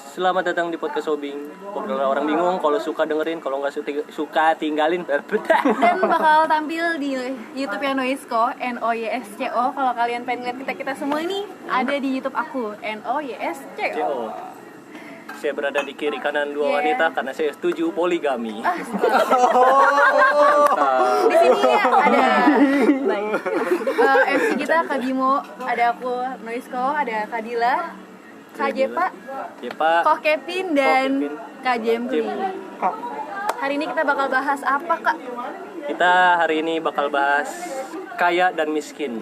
Selamat datang di podcast Sobing. Obrolan orang bingung, kalau suka dengerin, kalau nggak suka tinggalin. Dan bakal tampil di YouTube-nya Noisco, NOYSCO. Kalau kalian pengen lihat kita semua ini ada di YouTube aku, NOYSCO. Saya berada di kiri kanan dua wanita karena saya setuju poligami. Di sini ada MC kita Kak Bimo, ada aku Noisco, ada Kak Dila, Kak Jepa, Kok Kevin dan Kak Jemli. Hari ini kita bakal bahas apa, Kak? Kita hari ini bakal bahas kaya dan miskin.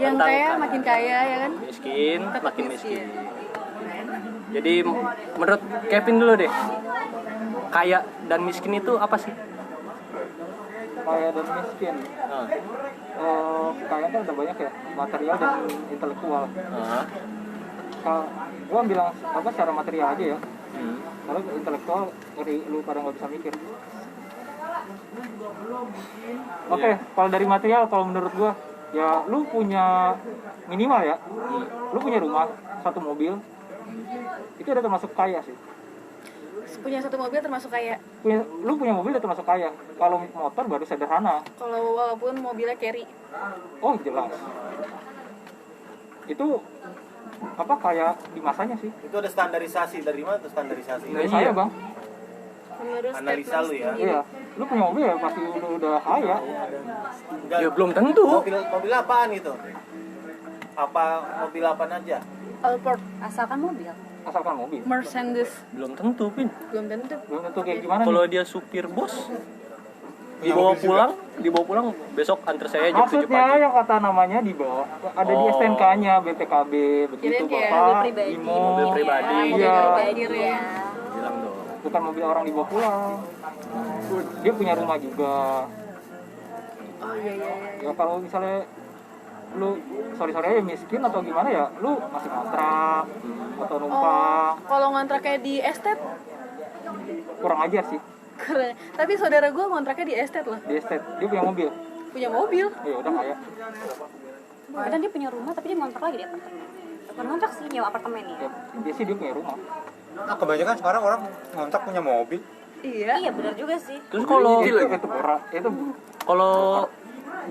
Yang kaya makin kaya ya kan? Miskin Tetap makin miskin. Jadi menurut Kevin dulu deh, kaya dan miskin itu apa sih? Kaya dan miskin. Kaya kan ada banyak ya, material dan intelektual. Gua bilang apa secara material aja ya. Kalau intelektual lu pada nggak bisa mikir. Oke, kalau dari material, kalau menurut gua ya lu punya minimal ya, lu punya rumah, satu mobil, itu udah termasuk kaya sih. Punya satu mobil termasuk kaya. Lu punya mobil udah termasuk kaya. Kalau motor baru sederhana. Kalau walaupun mobilnya carry. Oh jelas. Itu apa kayak di masanya sih? Itu ada standarisasi, dari mana tuh standarisasi? Dari saya bang. Menurut Analisa lu ya. Iya. Lu punya mobil ya pasti udah kaya. Ya belum tentu. Mobil apaan itu? Apa mobil apaan aja? Alphard, asalkan mobil. Asalkan mobil. Mercedes, Belum tentu, Pin. belum tentu. Belum tentu kayak gimana Kalau nih? dia supir bos, dibawa pulang besok antar saya jam 7 Maksudnya pagi. yang kata namanya dibawa ada di Oh. STNK-nya BPKB begitu Kirain kayak Bapak. mobil pribadi. Imo. Mobil pribadi. Mobil Iya. pribadi ya. Bilang dong. Bukan mobil orang dibawa pulang. Dia punya rumah juga. Oh iya. Ya kalau misalnya lu sorry aja miskin atau gimana ya, lu masih kontrak atau numpang, Kalau ngontraknya di estate kurang ajar sih. keren. Tapi saudara gue ngontraknya di estate loh. Di estate dia punya mobil, Punya mobil. ya udah kaya. Kadang dia punya rumah tapi dia ngontrak lagi di apartemen. Bukan ngontrak sih, nyewa apartemen ya. Ya, dia sih dia punya rumah. Nah, kebanyakan sekarang orang ngontrak punya mobil. Iya. Iya benar juga sih. Terus kalau Itu murah, itu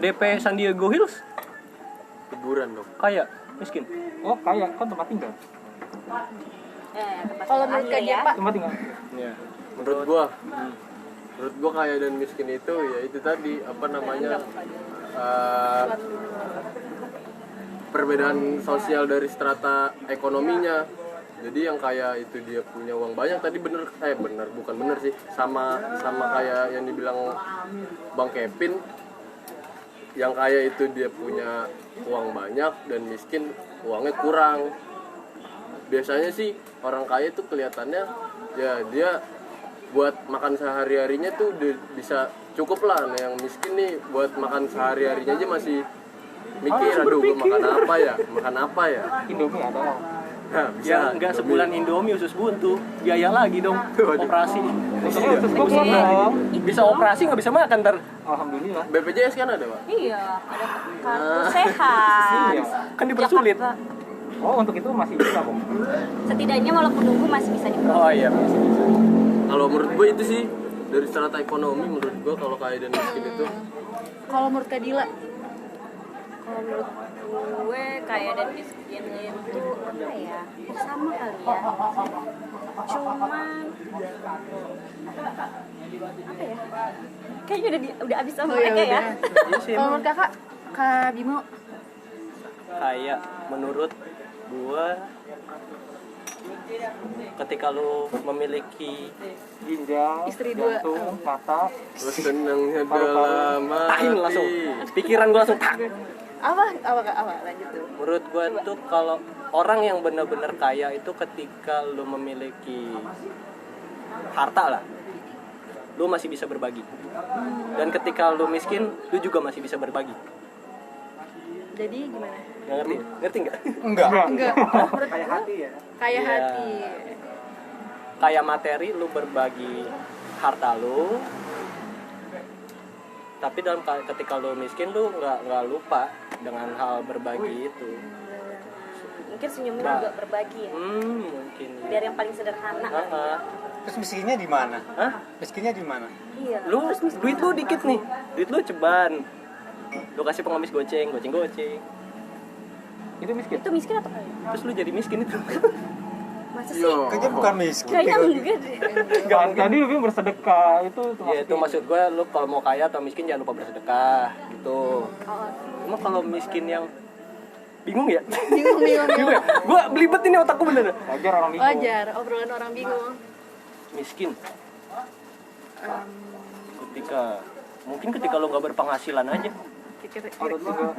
DP San Diego Hills Liburan dong. kaya, miskin. oh kaya kan tempat tinggal, Tempat Kalau menurut Kak akhir ya. Jepa, tempat tinggal. Iya. Menurut gua kaya dan miskin itu ya itu tadi apa namanya perbedaan sosial dari strata ekonominya. Jadi yang kaya itu dia punya uang banyak tadi bukan bener sih sama kayak yang dibilang Bang Kevin. Yang kaya itu dia punya uang banyak dan miskin uangnya kurang. Biasanya sih orang kaya itu kelihatannya ya dia buat makan sehari-harinya tuh bisa cukup lah. Nah, yang miskin nih buat makan sehari-harinya aja masih mikir, aduh gue makan apa ya. Indomie ada. Nah, Ya enggak sebulan Indomie usus buntu, biaya lagi dong operasi. Maksudnya usus gua keluar dong. Bisa operasi nggak bisa makan ntar. Alhamdulillah. BPJS kan ada, Pak? Iya, ada kartu sehat. Iya. Kan dipersulit. Jakarta. Oh untuk itu masih bisa kok. Setidaknya walaupun nunggu masih bisa diproses. Oh iya. Kalau menurut gue itu sih dari strata ekonomi menurut gue kalau kaya dan miskin itu kalau menurut Kak Dila, Kalau menurut gue kaya dan miskin itu apa ya? Sama kali ya. Cuman apa ya? Kayaknya udah habis sama mereka ya. Iya sih. kalau menurut Kakak, Kak Bimo, Kaya menurut gua ketika lu memiliki Ginjal, Istri dua. jantung, mata. gue senangnya dalam tahin langsung, hati. pikiran gua langsung tak. apa lanjut tuh. Menurut gua tuh kalau orang yang benar-benar kaya itu ketika lu memiliki harta lah, lu masih bisa berbagi. Dan ketika lu miskin, lu juga masih bisa berbagi. Jadi gimana? Ngerti nggak? Enggak. Enggak. Kayak hati ya. Kayak Iya. hati. Kayak materi lu berbagi harta lu, tapi ketika lu miskin lu nggak lupa dengan hal berbagi itu. Mungkin senyumnya juga berbagi ya. Mungkin. Biar yang paling sederhana. Terus miskinnya di mana? Hah? Miskinnya di mana? Iya. Lu duit lu dikit nih, duit lu ceban, lu kasih pengemis goceng. Itu miskin. Itu miskin atau kaya? Terus lu jadi miskin itu. Masa sih? Yo. Kayaknya bukan miskin. Kayaknya Bego. enggak deh. Tadi lu bilang bersedekah itu Ya itu maksud gue, lu kalau mau kaya atau miskin jangan lupa bersedekah gitu. Oh, Cuma kalau miskin yang bingung ya? Bingung. Bingung ya? Gue belibet ini otakku bener. wajar orang bingung. Wajar, obrolan orang bingung. Miskin. Ketika lu nggak berpenghasilan aja.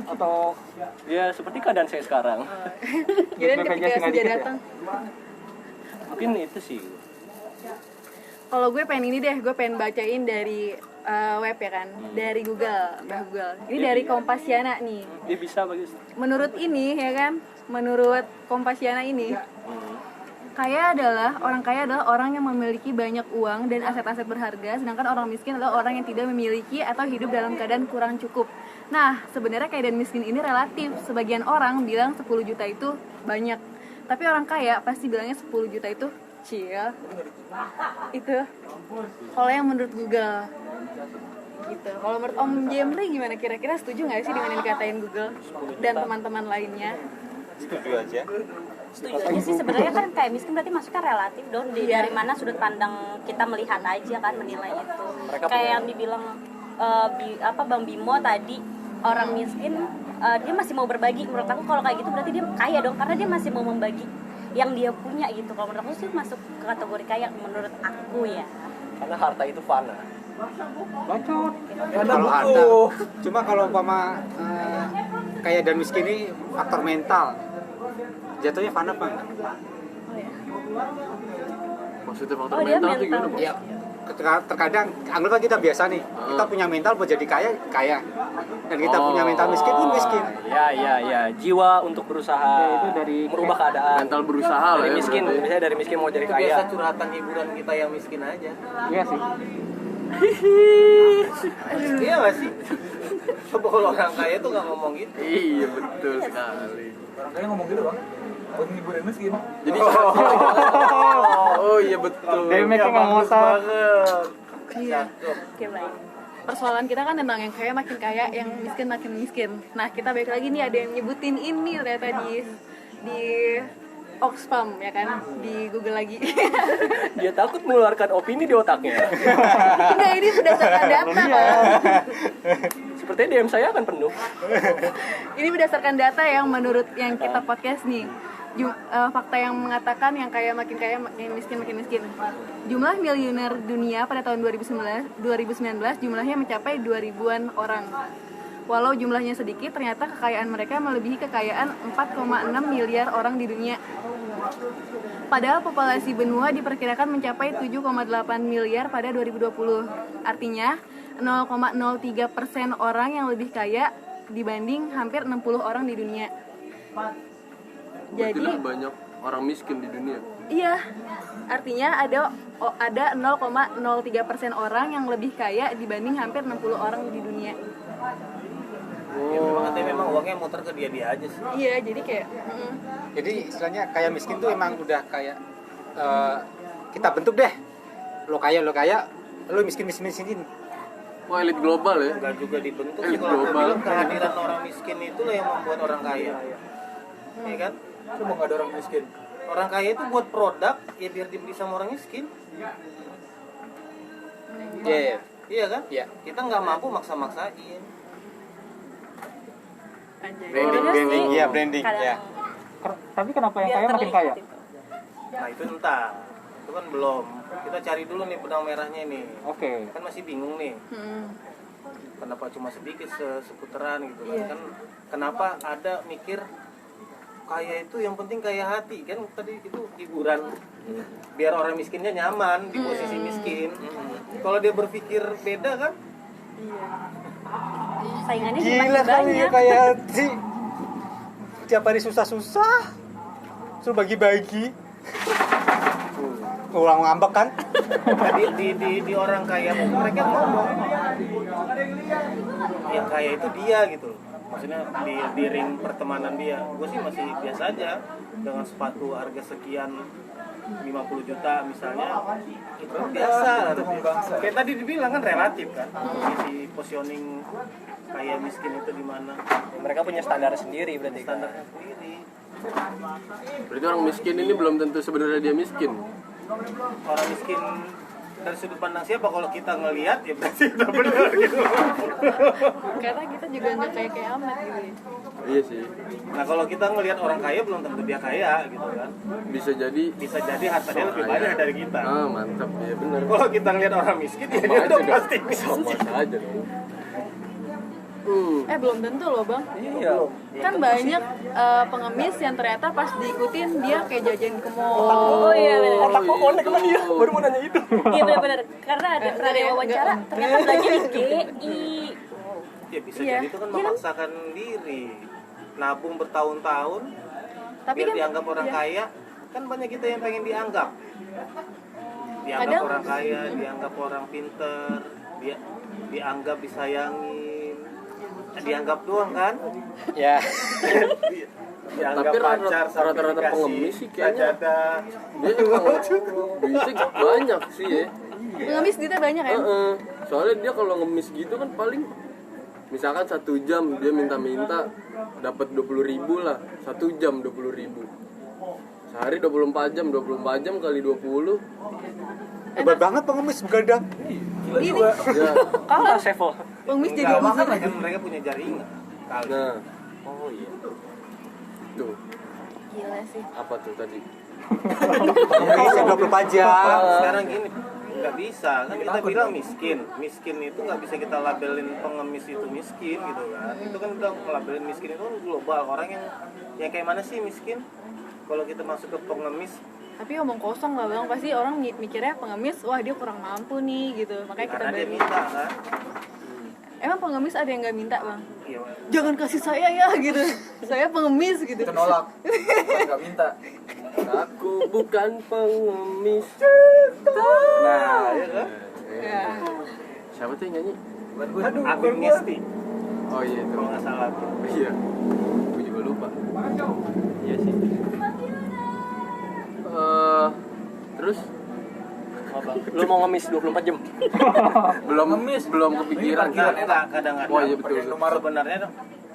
Atau Ya seperti keadaan saya sekarang. Kirain ketika BPJS nggak senja dikit ya? datang. Mungkin itu sih. Kalau gue pengen ini deh, gue pengen bacain dari web ya kan, dari Google, Mbah Google. Ini dari Kompasiana nih. Dia bisa bagus. Menurut ini ya kan, menurut Kompasiana ini, orang kaya adalah orang yang memiliki banyak uang dan aset-aset berharga, sedangkan orang miskin adalah orang yang tidak memiliki atau hidup dalam keadaan kurang cukup. Nah, sebenarnya kaya dan miskin ini relatif. Sebagian orang bilang 10 juta itu banyak, tapi orang kaya pasti bilangnya 10 juta itu chill. Itu kalau yang menurut Google gitu. Kalau menurut Om Jemri gimana, kira-kira setuju nggak sih dengan yang dikatain Google dan teman-teman lainnya? Setuju aja. setuju aja sih sebenarnya kan kayak miskin berarti masuknya relatif dong. Dari mana sudut pandang kita melihat aja kan, menilai itu. Kayak yang dibilang Bang Bimo tadi, orang miskin dia masih mau berbagi. Menurut aku kalau kayak gitu berarti dia kaya dong, karena dia masih mau membagi yang dia punya gitu. Kalau menurut aku sih masuk ke kategori kaya menurut aku ya. Karena harta itu fana. bacot. Kalau harta. Cuma kalau umpama kaya dan miskin ini faktor mental. Jatuhnya fana apa enggak? Maksudnya faktor Oh, dia mental tuh mental. gimana? Ya, terkadang anggaplah kita biasa nih. Kita punya mental buat jadi kaya. Dan kita punya mental miskin pun miskin. Ya. Jiwa untuk berusaha Ya, itu dari merubah keadaan. Mental berusaha lah Dari ya. miskin, berarti. misalnya dari miskin mau jadi Itu biasa kaya. curhatan hiburan kita yang miskin aja. Iya sih. Iya gak sih? Coba kalau orang kaya tuh gak ngomong gitu. Iya betul sekali. Orang kaya ngomong gitu bang. Buat hiburan miskin. Jadi oh iya betul. Demeknya nggak ngotak. Iya. Oke, baik. Persoalan kita kan tentang yang kaya makin kaya, yang miskin makin miskin. Nah, kita balik lagi nih, ada yang nyebutin ini ternyata di Oxfam ya kan, di Google lagi. Dia takut mengeluarkan opini di otaknya. Enggak, ini berdasarkan data kan. Sepertinya DM saya akan penuh. Ini berdasarkan data yang menurut yang kita podcast nih. Fakta yang mengatakan yang kaya makin miskin makin miskin. Jumlah miliuner dunia pada tahun 2019 jumlahnya mencapai 2000-an orang. Walau jumlahnya sedikit, ternyata kekayaan mereka melebihi kekayaan 4,6 miliar orang di dunia. Padahal populasi benua diperkirakan mencapai 7,8 miliar pada 2020. Artinya 0,03% orang yang lebih kaya dibanding hampir 60 orang di dunia. Berarti Jadi lebih banyak orang miskin di dunia. iya, artinya ada 0,03% orang yang lebih kaya dibanding hampir 60 orang di dunia. Ya memang katanya memang uangnya muter ke dia aja sih. Iya, jadi kayak Jadi istilahnya kaya miskin tuh emang udah kayak kita bentuk deh. Lo kaya, lo miskin. Wah elit global ya. Enggak juga dibentuk sih, Elit kalau aku global. bilang kehadiran orang miskin itulah yang membuat orang kaya. Iya kan? Cuma nggak ada orang miskin. Orang kaya itu buat produk ya biar dibeli sama orang miskin. Iya. Iya kan? Iya. Kita nggak mampu maksa-maksain. Branding. Iya, branding. Kadang Ya. Tapi kenapa yang biar kaya makin terlihat kaya? gitu. Nah itu entah. Itu kan belum. Kita cari dulu nih benang merahnya nih. Oke. Kan masih bingung nih. Kenapa cuma sedikit seputaran gitu kan? Kan kenapa ada mikir kaya itu yang penting kaya hati kan, tadi itu hiburan biar orang miskinnya nyaman di posisi miskin. Kalau dia berpikir beda kan, Saingannya Gila semakin kali ya banyak. kaya hati. Tiap hari susah-susah. Suruh bagi-bagi. Ulang ngambek kan? di orang kaya pun mereka ngomong yang kaya itu dia gitu. maksudnya di ring pertemanan dia. Gue sih masih biasa aja dengan sepatu harga sekian 50 juta misalnya, itu biasa. Kayak tadi dibilang kan relatif kan, posisi positioning kaya miskin itu di mana. Mereka punya standar sendiri berarti. Standarnya sendiri. Berarti orang miskin ini belum tentu sebenarnya dia miskin. Orang miskin dari sudut pandang siapa? Kalau kita ngelihat ya berarti udah benar gitu. Karena kita juga nggak kayak amat gitu ya. Iya sih. Nah kalau kita ngelihat orang kaya belum tentu dia kaya gitu kan. Bisa jadi Harta dia lebih banyak dari kita. Ah, mantap. Iya benar. Kalau kita ngelihat orang miskin ya Sama dia aja udah dong. pasti Sama aja dong. Belum tentu loh bang. Iya. Kan banyak pengemis yang ternyata pas diikutin dia kayak jajan ke mall. Oh iya benar. Otakku connect sama dia, baru mau nanya itu. Iya benar-benar. Karena ada pernah ada wawancara ternyata belanja di GI. Ya bisa Iya. jadi itu kan memaksakan diri, nabung bertahun-tahun Tapi biar kan dianggap orang iya. kaya. Kan banyak kita yang pengen dianggap Kadang- orang kaya, dianggap orang pinter, dianggap disayangin, dianggap doang kan. Ya. Dianggap Tapi pacar sampai rata-rata dikasih pengemis sih kayaknya. sajadah. Dia emang duitnya banyak sih ya. Pengemis duitnya banyak ya. Soalnya dia kalau ngemis gitu kan paling misalkan 1 jam dia minta dapat 20.000 lah. 1 jam 20.000. Sehari 24 jam kali 20. Hebat banget pengemis begadang. Ini Ya. Kalah Sevel. pengemis jadi Enggak, abuser. kan mereka punya jaringan. Kali. Nah, Oh iya. tuh. Gila sih. Apa tuh tadi? Pengemis yang 24 jam. Sekarang gini, nggak bisa kan kita bilang miskin itu nggak bisa kita labelin pengemis itu miskin gitu kan. Itu kan udah labelin miskin itu kan global. Orang yang kayak mana sih miskin? Kalau kita masuk ke pengemis, Tapi omong kosong lah bang, pasti orang mikirnya pengemis, wah dia kurang mampu nih gitu. Makanya kita karena dia bagi. minta kan. Emang pengemis ada yang nggak minta bang? Iya. Jangan kasih saya ya gitu. Saya pengemis gitu. Nolak. Enggak minta. Aku bukan pengemis. Nah, ya kan? Ya. Siapa tuh yang nyanyi? Abim Ngesti, Oh iya itu. kalau nggak salah tuh. Iya. Gue juga lupa. Iya sih. Terus Apa? Lu mau ngemis 24 jam? belum kepikiran kan? Kadang-kadang. Oh iya betul. Sebenarnya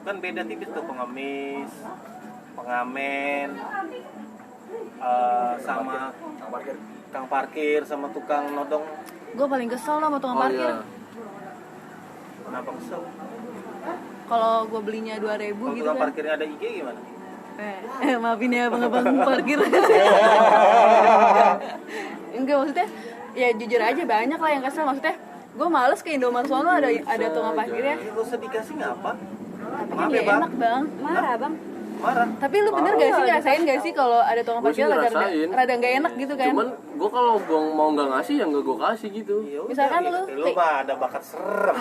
kan beda tipis tuh pengemis, pengamen, sama tukang parkir sama tukang nodong. Gue paling kesel lah sama tukang Oh parkir. iya. Kenapa kesel? Kalau gue belinya 2.000 Kalau gitu tukang kan. parkirnya ada IG gimana? Maafin ya abang-abang parkir. Enggak, maksudnya ya jujur aja banyak lah yang kesel. Maksudnya gue males ke Indomaret sono ada tukang parkirnya. Gak usah dikasih ngapa? Tapi kan Maaf gak ya, Bang. enak bang. Marah bang. Marah. Tapi lu bener gak sih ngerasain gak sih kalau ada tukang Gua sih parkir ngerasain. rada gak enak gitu kan? Cuman gue kalau mau nggak ngasih ya nggak gue kasih gitu. Ya udah, Misalkan ya, lu- lu mah ada bakat serem.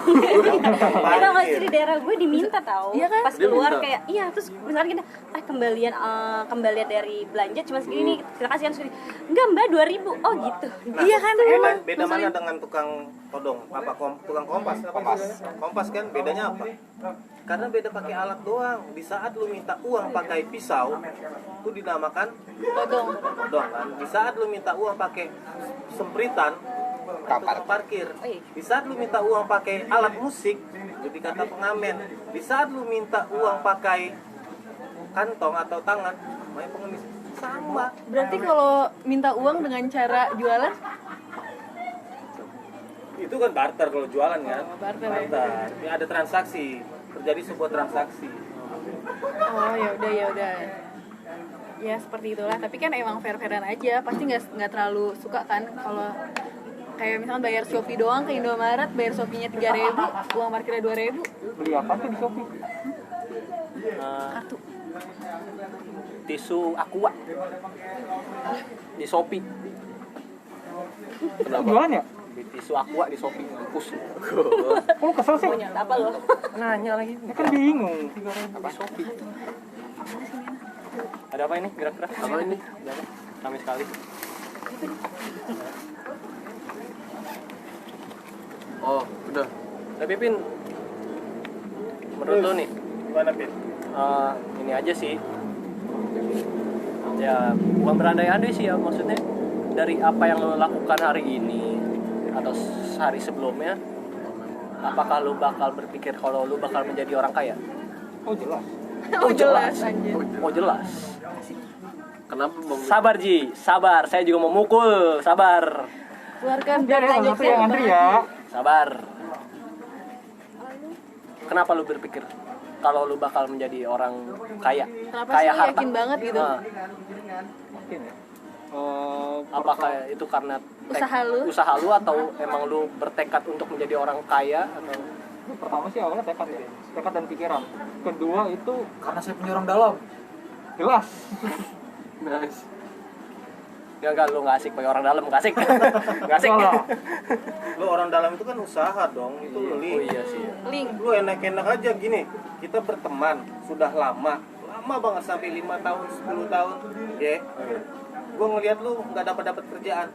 Kita nggak sih di daerah gue diminta tahu. Iya kan? Pas Dia keluar minta. kayak iya terus misalnya kita kembalian dari belanja cuma segini nih kita kasih kan segini. Enggak mbak 2.000. Oh gitu. Iya kan emang. Beda mana dengan tukang todong? Tukang kompas? Kompas kan bedanya apa? Karena beda pakai alat doang. Di saat lu minta uang pakai pisau, itu dinamakan Todong. todong kan. Di saat lu minta uang pakai sempritan, tukang parkir. Di saat lu minta uang pakai alat musik, jadi kata pengamen. Di saat lu minta uang pakai kantong atau tangan, namanya pengemis. Sama. Berarti kalau minta uang dengan cara jualan, Itu kan barter kalau jualan kan. barter ya. Barter. Ya, ada transaksi, terjadi sebuah transaksi. Oh ya udah. Ya seperti itulah. Tapi kan emang fair-fairan aja. Pasti nggak terlalu suka kan kalau kayak misalnya bayar Shopee doang ke Indomaret, bayar Shopee-nya 3.000, uang parkirnya 2.000, Beli apa tuh di Shopee? kartu. Tisu Aqua di Shopee. Jualan ya? Di tisu Aqua di Shopee mampus. Oh kesel sih. Apa lo? Nanya lagi. Ya kan bingung. Apa Shopee? Ada apa ini? Gerak-gerak. Apa ini? Ada apa? Rame sekali. Oh udah. Tapi Pin, menurut lo nih, Gimana Pin? Ini aja sih. Ya, bukan berandai-andai sih ya, maksudnya dari apa yang lo lakukan hari ini atau hari sebelumnya, apakah lo bakal berpikir kalau lo bakal menjadi orang kaya? Oh jelas. Oh jelas anjir. Oh jelas. Kenapa Bang? Sabar Ji, sabar. Saya juga mau mukul, sabar. Keluarkan Udah deh, bertanya ngantri ya, ngantri ya. Sabar. Kenapa lu berpikir kalau lu bakal menjadi orang kaya? Kenapa kaya sih yakin banget gitu? Mungkin ya. Apakah itu karena usaha lu atau emang lu bertekad untuk menjadi orang kaya atau Pertama sih awalnya tekad ya, tekad dan pikiran. Kedua itu Karena saya punya orang dalam. jelas. Nice. enggak lu nggak asik pakai orang dalam, nggak asik. Nggak asik. Enggak. Lu orang dalam itu kan usaha dong, itu Oh link. iya sih. Link. Lu enak-enak aja gini, kita berteman sudah lama banget sampai 5 tahun, 10 tahun, ya. Gue ngelihat lu nggak dapat kerjaan.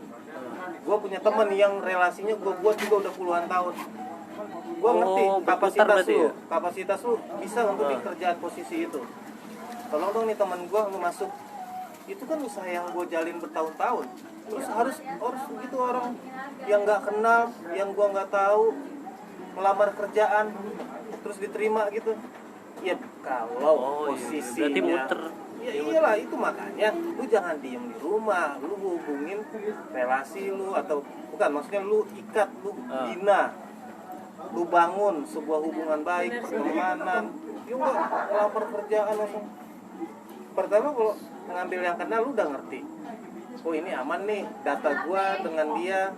Gue punya temen yang relasinya gue buat juga udah puluhan tahun. Gue ngerti berputar berarti ya? kapasitas lu bisa untuk di kerjaan posisi itu. Tolong dong nih teman gue, lu masuk. Itu kan usaha yang gue jalin bertahun-tahun. Terus harus gitu orang yang nggak kenal, yang gue nggak tahu, melamar kerjaan, terus diterima gitu. Ya kalau posisinya, berarti muter. Ya iyalah, itu makanya lu jangan diem di rumah, lu hubungin relasi lu atau bukan, maksudnya lu ikat, lu bina, lu bangun sebuah hubungan baik, pertemanan. Yuk nggak melamar kerjaan langsung. Pertama kalau ngambil yang kenal lu udah ngerti. Oh ini aman nih, data gua dengan dia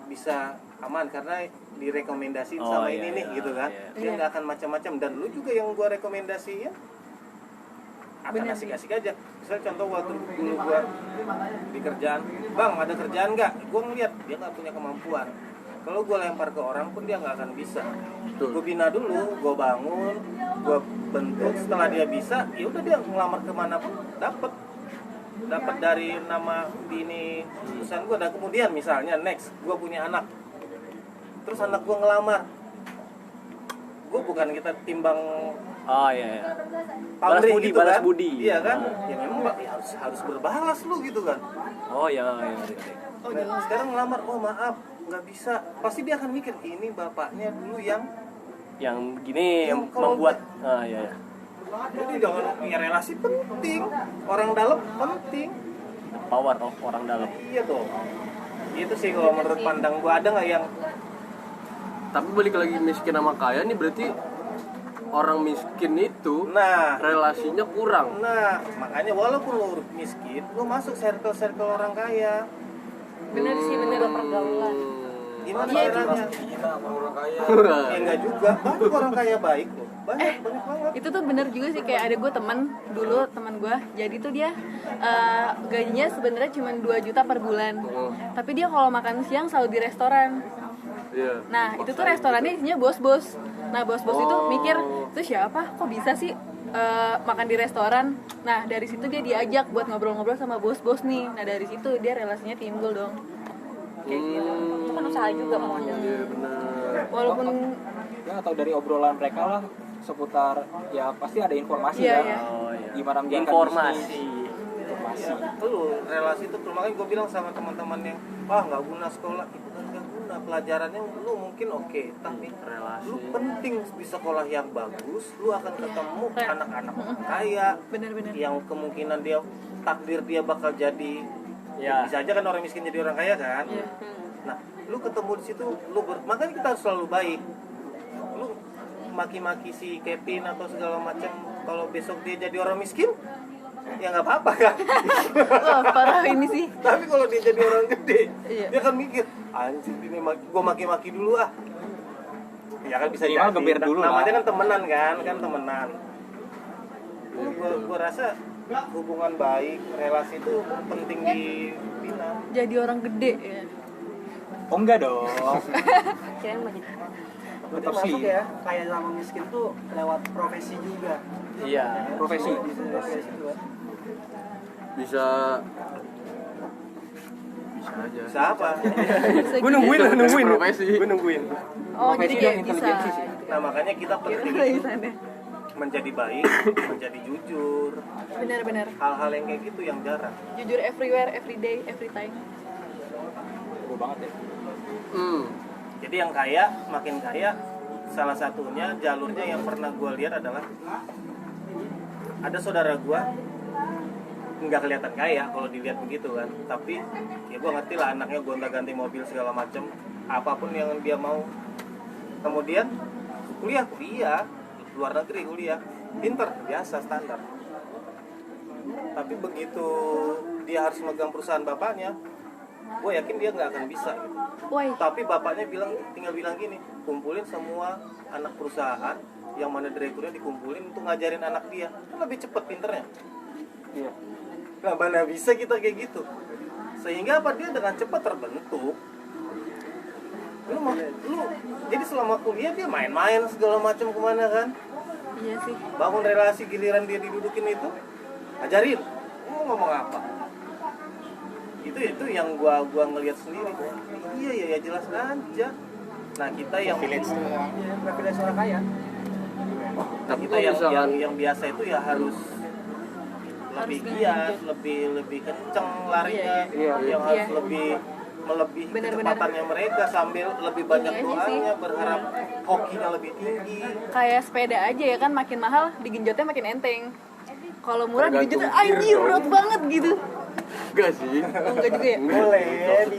bisa aman karena direkomendasiin sama ini nih gitu kan. Dia nggak akan macam-macam, dan lu juga yang gua rekomendasiin akan asik-asik aja. Misalnya contoh waktu dulu gua di kerjaan, bang ada kerjaan nggak? Gua ngeliat dia nggak punya kemampuan. Kalau gue lempar ke orang pun dia nggak akan bisa. Gue bina dulu, gue bangun, gue bentuk. Setelah dia bisa, ya udah dia ngelamar kemana pun dapat dari nama ini perusahaan gue. Dan kemudian misalnya next, gue punya anak, terus anak gue ngelamar, gue bukan kita timbang. Oh iya. Balas Budi, gitu balas kan? budi. Iya kan? Ya memang harus berbalas lu gitu kan. Oh iya. Oh sekarang ngelamar, oh maaf nggak bisa, pasti dia akan mikir ini bapaknya dulu yang gini yang membuat iya. Jadi jangan, ya relasi penting, orang dalam penting. Power of orang dalam. Iya tuh. Itu sih kalau menurut pandang gua. Ada nggak yang Tapi balik lagi miskin sama kaya nih, berarti orang miskin itu relasinya kurang. Nah makanya walaupun lu miskin, lu masuk circle orang kaya. Bener sih, bener pergaulan. Gimana caranya? Orang kaya. Ya enggak juga, banyak orang kaya baik loh. Banyak banget. Itu tuh bener juga sih, kayak ada gue teman gue, jadi tuh dia gajinya sebenarnya cuma 2 juta per bulan, tapi dia kalau makan siang selalu di restoran. Nah itu tuh restorannya isinya bos-bos. Nah bos-bos itu mikir, itu siapa, kok bisa sih makan di restoran. Nah dari situ dia diajak buat ngobrol-ngobrol sama bos-bos nih. Nah dari situ dia relasinya timbul dong. Kayak gitu. Itu kan usaha juga model. Iya benar. Walaupun Ya atau dari obrolan mereka lah seputar, ya pasti ada informasi Iya, kan. iya. Oh iya. Gimana menjalankan Informasi. Itu relasi itu makanya gue bilang sama teman-teman yang nggak guna sekolah, itu kan nggak guna, pelajarannya lu mungkin oke, tapi relasi. lu penting di sekolah yang bagus, lu akan ketemu anak-anak kaya bener-bener. yang kemungkinan dia takdir dia bakal jadi bisa aja kan orang miskin jadi orang kaya kan. Nah lu ketemu di situ, makanya kita harus selalu baik. Lu maki-maki si Kevin atau segala macam, kalau besok dia jadi orang miskin ya nggak apa-apa kan. Wah parah ini sih. Tapi kalau dia jadi orang gede, Iya. dia kan mikir, anjir ini gue maki-maki dulu ah. Ya kan bisa Minimal jadi. gebir dulu Namanya lah. kan temenan kan temenan. Gue rasa hubungan baik, relasi itu penting dibina. Jadi orang gede ya. Oh enggak dong. Kirain mau jadi. Berarti Tetap masuk sih. ya, kaya sama miskin tuh lewat profesi juga. Iya. Profesi. Profesi juga. Bisa aja. Bisa apa? Gue nungguin. Profesi. Gue nungguin. Oh Profesi jadi dan kayak bisa. intelijensi sih. Nah makanya kita penting Kira-kira menjadi baik, menjadi jujur. Benar-benar. Hal-hal yang kayak gitu yang jarang. Jujur everywhere, every day, every time. Seru banget ya. Jadi yang kaya makin kaya, salah satunya jalurnya yang pernah gue lihat adalah ada saudara gue nggak kelihatan kaya kalau dilihat begitu kan, tapi ya gue ngerti lah anaknya gonta-ganti mobil segala macem, apapun yang dia mau. Kemudian kuliah luar negeri, kuliah pinter biasa standar, tapi begitu dia harus megang perusahaan bapaknya, gue yakin dia nggak akan bisa gitu. Woi. Tapi bapaknya tinggal bilang gini, kumpulin semua anak perusahaan yang mana direkturnya dikumpulin untuk ngajarin anak dia, kan lebih cepet pinternya. Iya. Nah, mana bisa kita kayak gitu. Sehingga apa, dia dengan cepat terbentuk. Lu jadi selama kuliah dia main-main segala macam kemana kan? Iya sih. Bangun relasi, giliran dia didudukin itu, ajarin. Lu mau ngomong apa? Itu yang gua ngelihat sendiri. Iya jelas aja. Nah, kita yang Privilege orang kaya. Tapi kita kalau yang biasa itu ya harus lebih giat, lebih kenceng larinya, Iya. yang harus Iya. lebih melebihi Benar-benar. kecepatannya mereka sambil lebih banyak Ini aja sih. doanya, berharap hokinya lebih tinggi. Kayak sepeda aja ya kan, makin mahal digenjotnya makin enteng. Kalau murah Tergantung digenjotnya gear anjir dong. berat banget gitu. enggak sih. Oh, enggak juga ya? Boleh,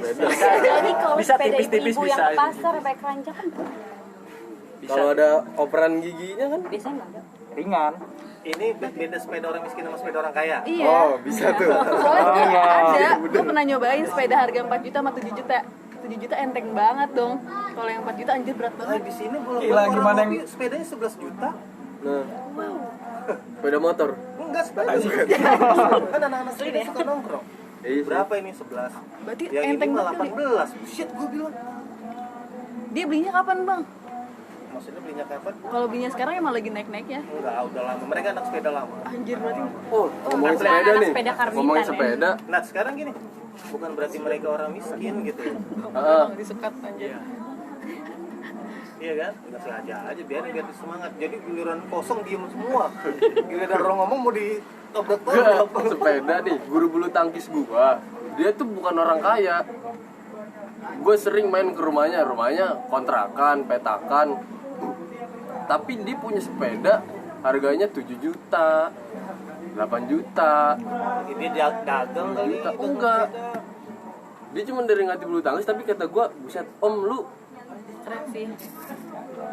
Sepeda. Jadi kalau Bisa sepeda tipis-tipis ibu-ibu yang bisa. ke pasar pakai keranjang kan Kalau ada operan giginya kan biasanya nggak ada. Ringan. Ini beda sepeda orang miskin sama sepeda orang kaya. Iya. Oh, bisa tuh. Soalnya Oh, iya. ada, gue pernah nyobain sepeda harga 4 juta sama 7 juta. 7 juta enteng banget dong. Kalau yang 4 juta anjir berat Nah, banget. di sini bolak Gila, gimana orang yang- hobi sepedanya 11 juta. Nah. Sepeda motor. Enggak, sepeda. Kan anak-anak sini suka nongkrong. Iya sih. Berapa ini 11? Berarti Yang ini enteng mah banget kali. 18. Shit, gue bilang. Dia belinya kapan bang? Maksudnya belinya kapan? Kalau belinya sekarang emang lagi naik-naik ya. Enggak, udah lama. Mereka anak sepeda lama. Anjir berarti. Oh, ngomongin anak sepeda nih. sepeda karbitan Ngomongin ya. sepeda. Nah, sekarang gini. Bukan berarti mereka orang miskin gitu. Heeh. Bang disekat anjir. Iya kan? Enggak sengaja aja, biar semangat. Jadi giliran kosong diem semua. Giliran orang ngomong mau Enggak, ditabrak-tabrak. sepeda nih, guru bulu tangkis gua. Dia tuh bukan orang kaya. Gue sering main ke rumahnya kontrakan, petakan. Tapi dia punya sepeda harganya 7 juta, 8 juta. Dia dagang kali. Juta. Enggak. Dia cuma dari ngati bulu tangkis, tapi kata gua, buset om, lu Keren sih.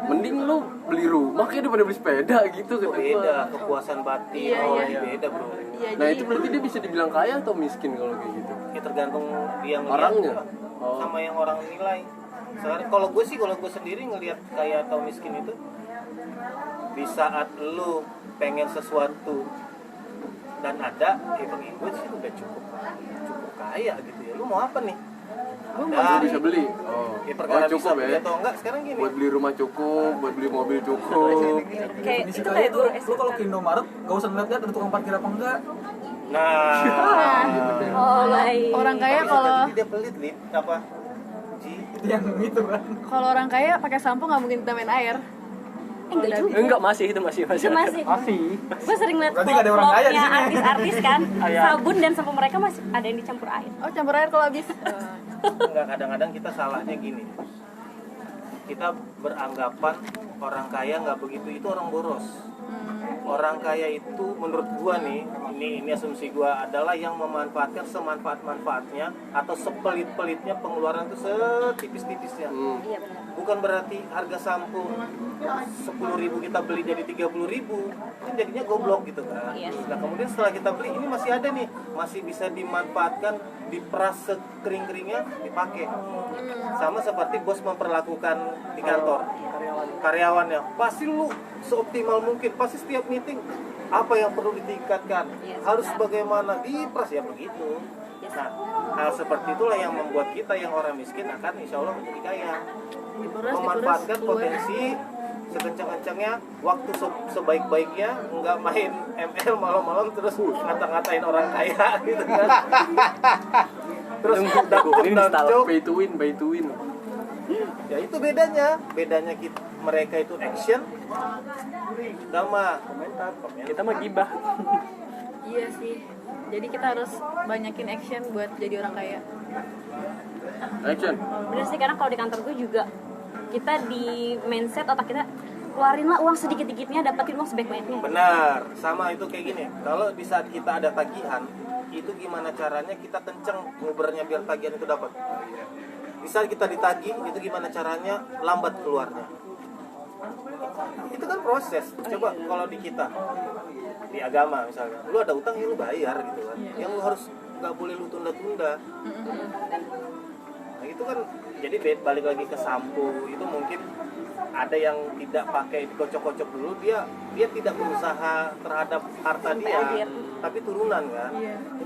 mending lu beli rumah kayak daripada beli sepeda gitu kata Beda, gua. kepuasan batin. Iya, iya. Beda, bro. Iya Nah jadi itu berarti dia bisa dibilang kaya atau miskin kalau kayak gitu? Ya tergantung dia ngeliat Orangnya? Oh. sama yang orang nilai. Sekarang kalau gue sendiri ngelihat kaya atau miskin itu di saat lu pengen sesuatu dan ada, ya bagi gue sih udah cukup kaya gitu ya. Lu mau apa nih? Lu Ada, bisa beli? Oh, ya perkara bisa cukup beli ya? atau enggak sekarang gini. Buat beli rumah cukup, buat beli mobil cukup. Kayak itu kayak guru Lu SMK. kalau ke Indomaret gak usah ngeliat ada tukang parkir apa enggak. Nah, Oh baik. orang kaya tapi kalau jadi dia pelit nih apa? Ji, Itu yang itu kan. kalau orang kaya pakai sampo nggak mungkin kita main air. Enggak juga. Enggak, masih itu masih. Itu masih. Masih. Gue sering liat Berarti nggak ada orang kaya di vlog-vlognya sini. artis-artis kan. Iya. Sabun dan sampo mereka masih ada yang dicampur air. Oh campur air kalau habis. enggak, kadang-kadang kita salahnya gini. Kita beranggapan orang kaya nggak begitu, itu orang boros. Orang kaya itu menurut gua nih, ini asumsi gua adalah yang memanfaatkan semanfaat-manfaatnya atau sepelit-pelitnya pengeluaran itu setipis-tipisnya. Iya benar. Bukan berarti harga sampo 10.000 kita beli jadi 30.000, kan jadinya goblok gitu kan. Iya. Nah kemudian setelah kita beli ini masih ada nih, masih bisa dimanfaatkan, diperas sekering-keringnya, dipakai. Sama seperti bos memperlakukan di kantor karyawannya, pasti lu seoptimal mungkin, pasti setiap meeting apa yang perlu ditingkatkan, Yes, harus benar. bagaimana, diperas ya begitu. Yes. Nah, hal seperti itulah yang membuat kita yang orang miskin akan insya Allah menjadi kaya. Memanfaatkan potensi sekencang-kencangnya, waktu sebaik-baiknya, nggak main ML malam-malam terus ngata-ngatain orang kaya gitu kan. Terus Ini install. dakjuk. Pay to win, pay to win. Ya itu bedanya mereka itu action, kita mah komentar. Kita mah gibah. Iya sih. Jadi kita harus banyakin action buat jadi orang kaya. Action. Bener sih, karena kalau di kantor gue juga kita di mindset otak kita keluarinlah uang sedikit-dikitnya, dapetin uang sebanyak-banyaknya. Benar, sama itu kayak gini. Kalau di saat kita ada tagihan, itu gimana caranya kita kenceng ngubernya biar tagihan itu dapat. Di saat kita ditagih, itu gimana caranya lambat keluarnya. Itu kan proses. Coba kalau di kita, di agama misalnya, lu ada utang ya lu bayar gitu kan. Yang lu harus nggak boleh lu tunda-tunda. Nah itu kan jadi balik lagi ke sampo itu mungkin ada yang tidak pakai dikocok-kocok dulu, dia tidak berusaha terhadap harta dia, tapi turunan kan.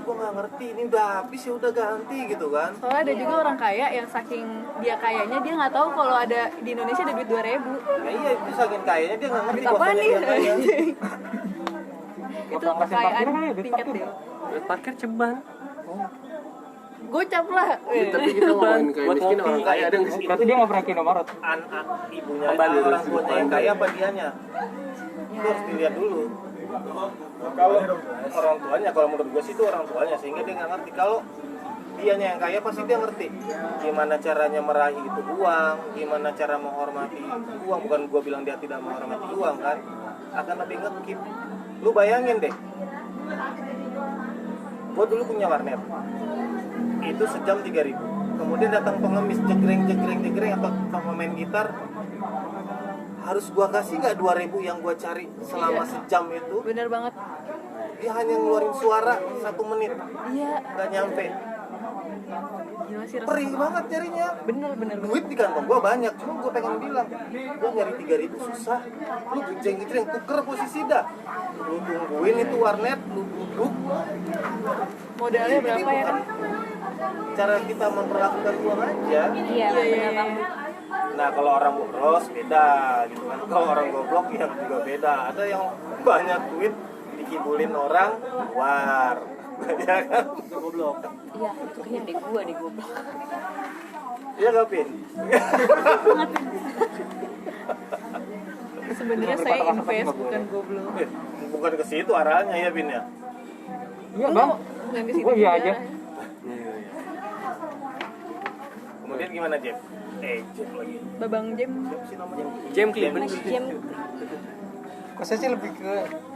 Gua nggak ngerti, ini udah habis ya udah ganti gitu kan. Soalnya ada juga orang kaya yang saking dia kayanya dia nggak tahu kalau ada di Indonesia ada duit 2.000. Nah iya itu saking kayanya dia nggak ngerti Apa bahwasanya nih? dia kaya. Itu kekayaan tingkat deh. Duit parkir ceban. Gocap lah. Tapi kita ngomongin kayak Buat miskin ngopi. orang kaya ada nggak sih? Berarti dia nggak pernah ke Indomaret. Ibunya Kembali itu dulu. orang tuanya yang kaya apa dianya? Itu harus dilihat dulu. Kalau orang tuanya, kalau menurut gue sih itu orang tuanya, sehingga dia nggak ngerti. Kalau dianya yang kaya pasti dia ngerti gimana caranya meraih itu uang, gimana cara menghormati uang. Bukan gue bilang dia tidak menghormati uang kan, akan lebih ngekip. Lu bayangin deh, gue dulu punya warnet, itu sejam 3.000. Kemudian datang pengemis jegreng atau pemain gitar, harus gua kasih nggak 2.000 yang gua cari selama sejam itu? Bener banget. Dia hanya ngeluarin suara 1 menit, Iya. nggak nyampe. Gila sih rasanya. Perih banget carinya. Bener. Duit di kantong gua banyak, cuma gua pengen bilang, gua nyari 3.000 susah. Lu gejeng-gejeng tuker posisi dah. Lu tungguin itu warnet, lu duduk. Modalnya berapa ya kan? Cara kita memperlakukan uang aja. Iya, bener banget. Nah kalau orang boros beda gitu kan. Kalau orang goblok ya juga beda. Ada yang banyak duit dikibulin orang war. Ya kan? Goblok. Iya, itu kayaknya di gua di goblok. Iya gak Pin? Sebenarnya saya invest bukan goblok. Bukan ke situ arahnya ya Pin ya. Iya bang. Bukan ke situ. Gue iya juga. aja. Kemudian gimana Jeff? Jeff lagi. Babang Jem. Jeff sih namanya. Jam Cleveland. Kok saya sih lebih ke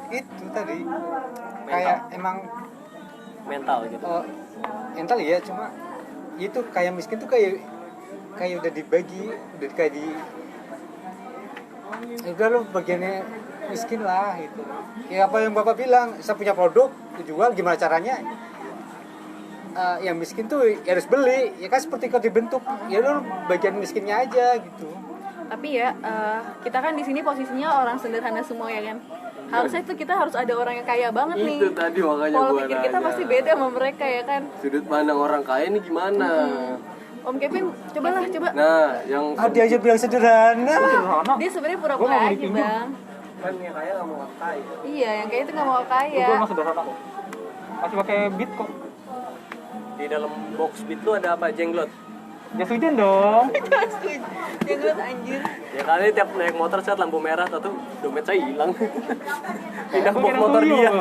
itu tadi kayak emang Mental gitu. mental ya, cuma itu kayak miskin tuh kayak udah dibagi, udah kayak di udah lo bagiannya miskin lah gitu. Ya apa yang bapak bilang, saya punya produk dijual, gimana caranya? Yang miskin tuh ya harus beli, ya kan seperti kalau dibentuk, ya lo bagian miskinnya aja gitu. Tapi ya kita kan di sini posisinya orang sederhana semua ya kan. Harusnya itu kita harus ada orang yang kaya banget nih. Itu tadi makanya Pola gua pikir kita nanya. pasti beda sama mereka ya kan. Sudut pandang orang kaya ini gimana? Om Kevin, coba. Nah, yang Dia aja bilang sederhana. Dia sebenarnya Gua pura-pura nggak mau aja dipinjam. bang. Kan yang kaya nggak mau kaya. Iya, yang kayak itu nggak mau kaya. Gue masih sederhana kok. Masih pakai beat kok. Di dalam box beat lu ada apa? Jenglot. Jas hujan dong. Jangan anjir. Ya kali tiap naik motor saat lampu merah atau dompet saya hilang. Pindah Gua box kira motor tuyul. dia.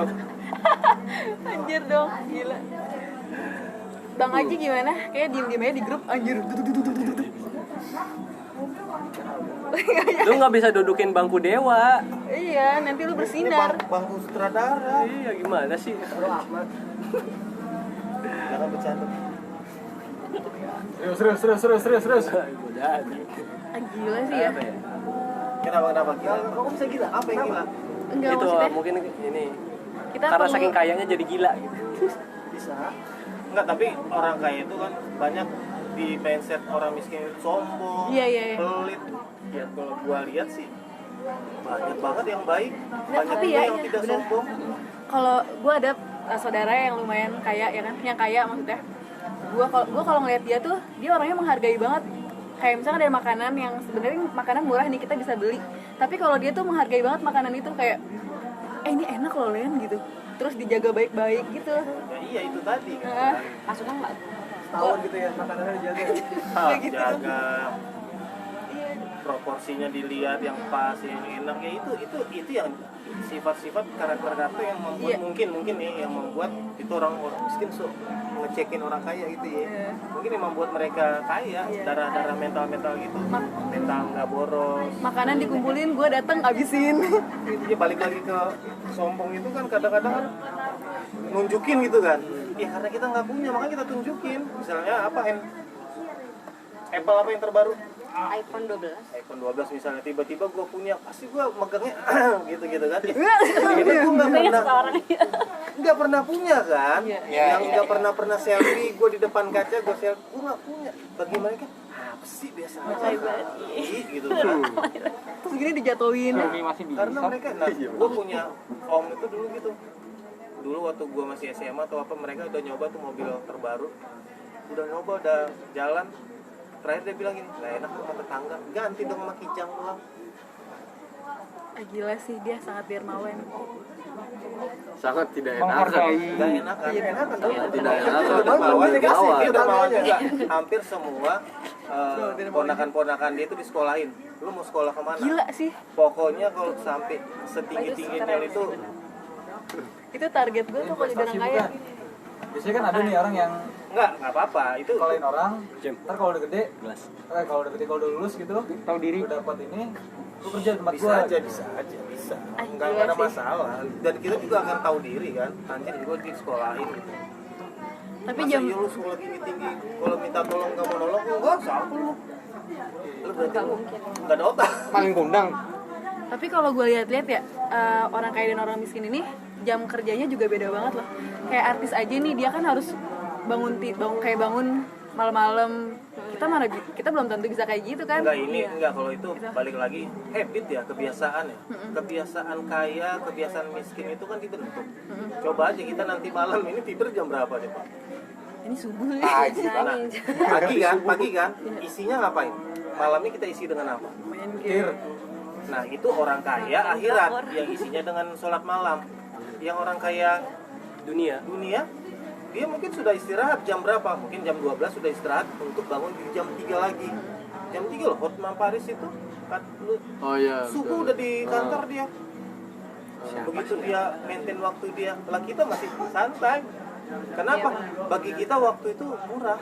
Anjir dong, gila. Bang Aji gimana? Kayak diem-diem aja di grup anjir. Lu nggak bisa dudukin bangku dewa. Iya, nanti lu Ini bersinar. bangku sutradara. Iya gimana sih? Jangan bercanda. Serius. Udah. Ah, gila sih ya. Apa ya? Kenapa gila? Kok bisa gila? Apa yang gila? Enggak Itu maksudnya. mungkin ini. Kita Karena perlu- saking kayanya jadi gila gitu. Bisa. Enggak, tapi orang kaya itu kan banyak di mindset orang miskin itu sombong, Iya. pelit. Ya kalau gua lihat sih banyak banget yang baik, Nah, banyak tapi juga ya, yang iya, tidak bener. sombong. Kalau gue ada saudara yang lumayan kaya ya kan, yang kaya maksudnya. Gue kalau ngeliat dia tuh, dia orangnya menghargai banget. Kayak misalnya ada makanan yang sebenarnya makanan murah nih kita bisa beli. Tapi kalau dia tuh menghargai banget makanan itu kayak, ini enak loh Len gitu. Terus dijaga baik-baik gitu. Ya iya itu tadi. Nah, Masuknya nggak? Tahun gitu ya, makanannya dijaga. kayak gitu. Jaga. proporsinya dilihat yang pas, yang enak, ya itu yang sifat-sifat karakter yang membuat mungkin nih yang membuat itu orang miskin ngecekin orang kaya gitu ya. Mungkin yang membuat mereka kaya, darah mental gitu, mental nggak boros. Makanan dikumpulin, gue datang abisin. Ya balik lagi ke sombong itu kan kadang-kadang kan nunjukin gitu kan. Ya karena kita nggak punya makanya kita tunjukin. Misalnya apa Apple apa yang terbaru? iPhone 12. iPhone 12 misalnya, tiba-tiba gue punya, pasti gue megangnya gitu kan. Gue nggak pernah punya kan. Yang nggak pernah selfie, gue di depan kaca gue selfie, gue nggak punya. Bagi mereka apa sih biasa aja gitu kan. Terus gini dijatuhin. Karena mereka, gue punya om itu dulu gitu. Dulu waktu gue masih SMA atau apa, mereka udah nyoba tuh mobil terbaru, udah jalan. Terakhir dia bilang gini, gak enak sama tetangga, ganti dong sama kijang doang. Gila sih, dia sangat dermawan. Sangat tidak enak. Gak enakan. Tidak enak. Udah maunya gak. Hampir semua ponakan-ponakan dia itu disekolahin. Lu mau sekolah kemana? Gila sih. Pokoknya kalau sampai setinggi-tingginya itu target gue tuh kalau jadi orang kaya. Biasanya kan ada nih orang yang nggak apa-apa itu sekolahin orang, ntar kalau udah gede, kalau udah lulus gitu, tahu diri, udah dapat ini, lu kerja di tempat bisa gua. Bisa. Nggak ada masalah. Dan kita juga akan tahu diri kan. Anjir gue di sekolahin gitu. Tapi masa iya lu sekolah tinggi, kalau minta tolong nggak mau nolong, enggak, siapa lu? Lu berarti lu nggak ada otak. Paling kundang. Tapi kalau gue lihat-lihat ya, orang kaya dan orang miskin ini jam kerjanya juga beda banget loh. Kayak artis aja nih, dia kan harus bangun malam-malam. Kita belum tentu bisa kayak gitu kan. Enggak, kalau itu balik lagi habit ya, kebiasaan ya. Kebiasaan kaya, kebiasaan miskin itu kan dibentuk. Coba aja kita nanti malam ini tidur jam berapa deh, Pak? Ini subuh. Pagi kan? Isinya ngapain? Malamnya kita isi dengan apa? Main game. Nah, itu orang kaya akhirat yang isinya dengan sholat malam. Yang orang kaya dunia, dia mungkin sudah istirahat jam berapa? Mungkin jam 12 sudah istirahat untuk bangun di jam 3 lagi. Jam 3 loh, Hotman Paris itu kan subuh udah di kantor dia. Begitu dia maintain waktu dia, lah kita masih santai. Kenapa? Bagi kita waktu itu murah.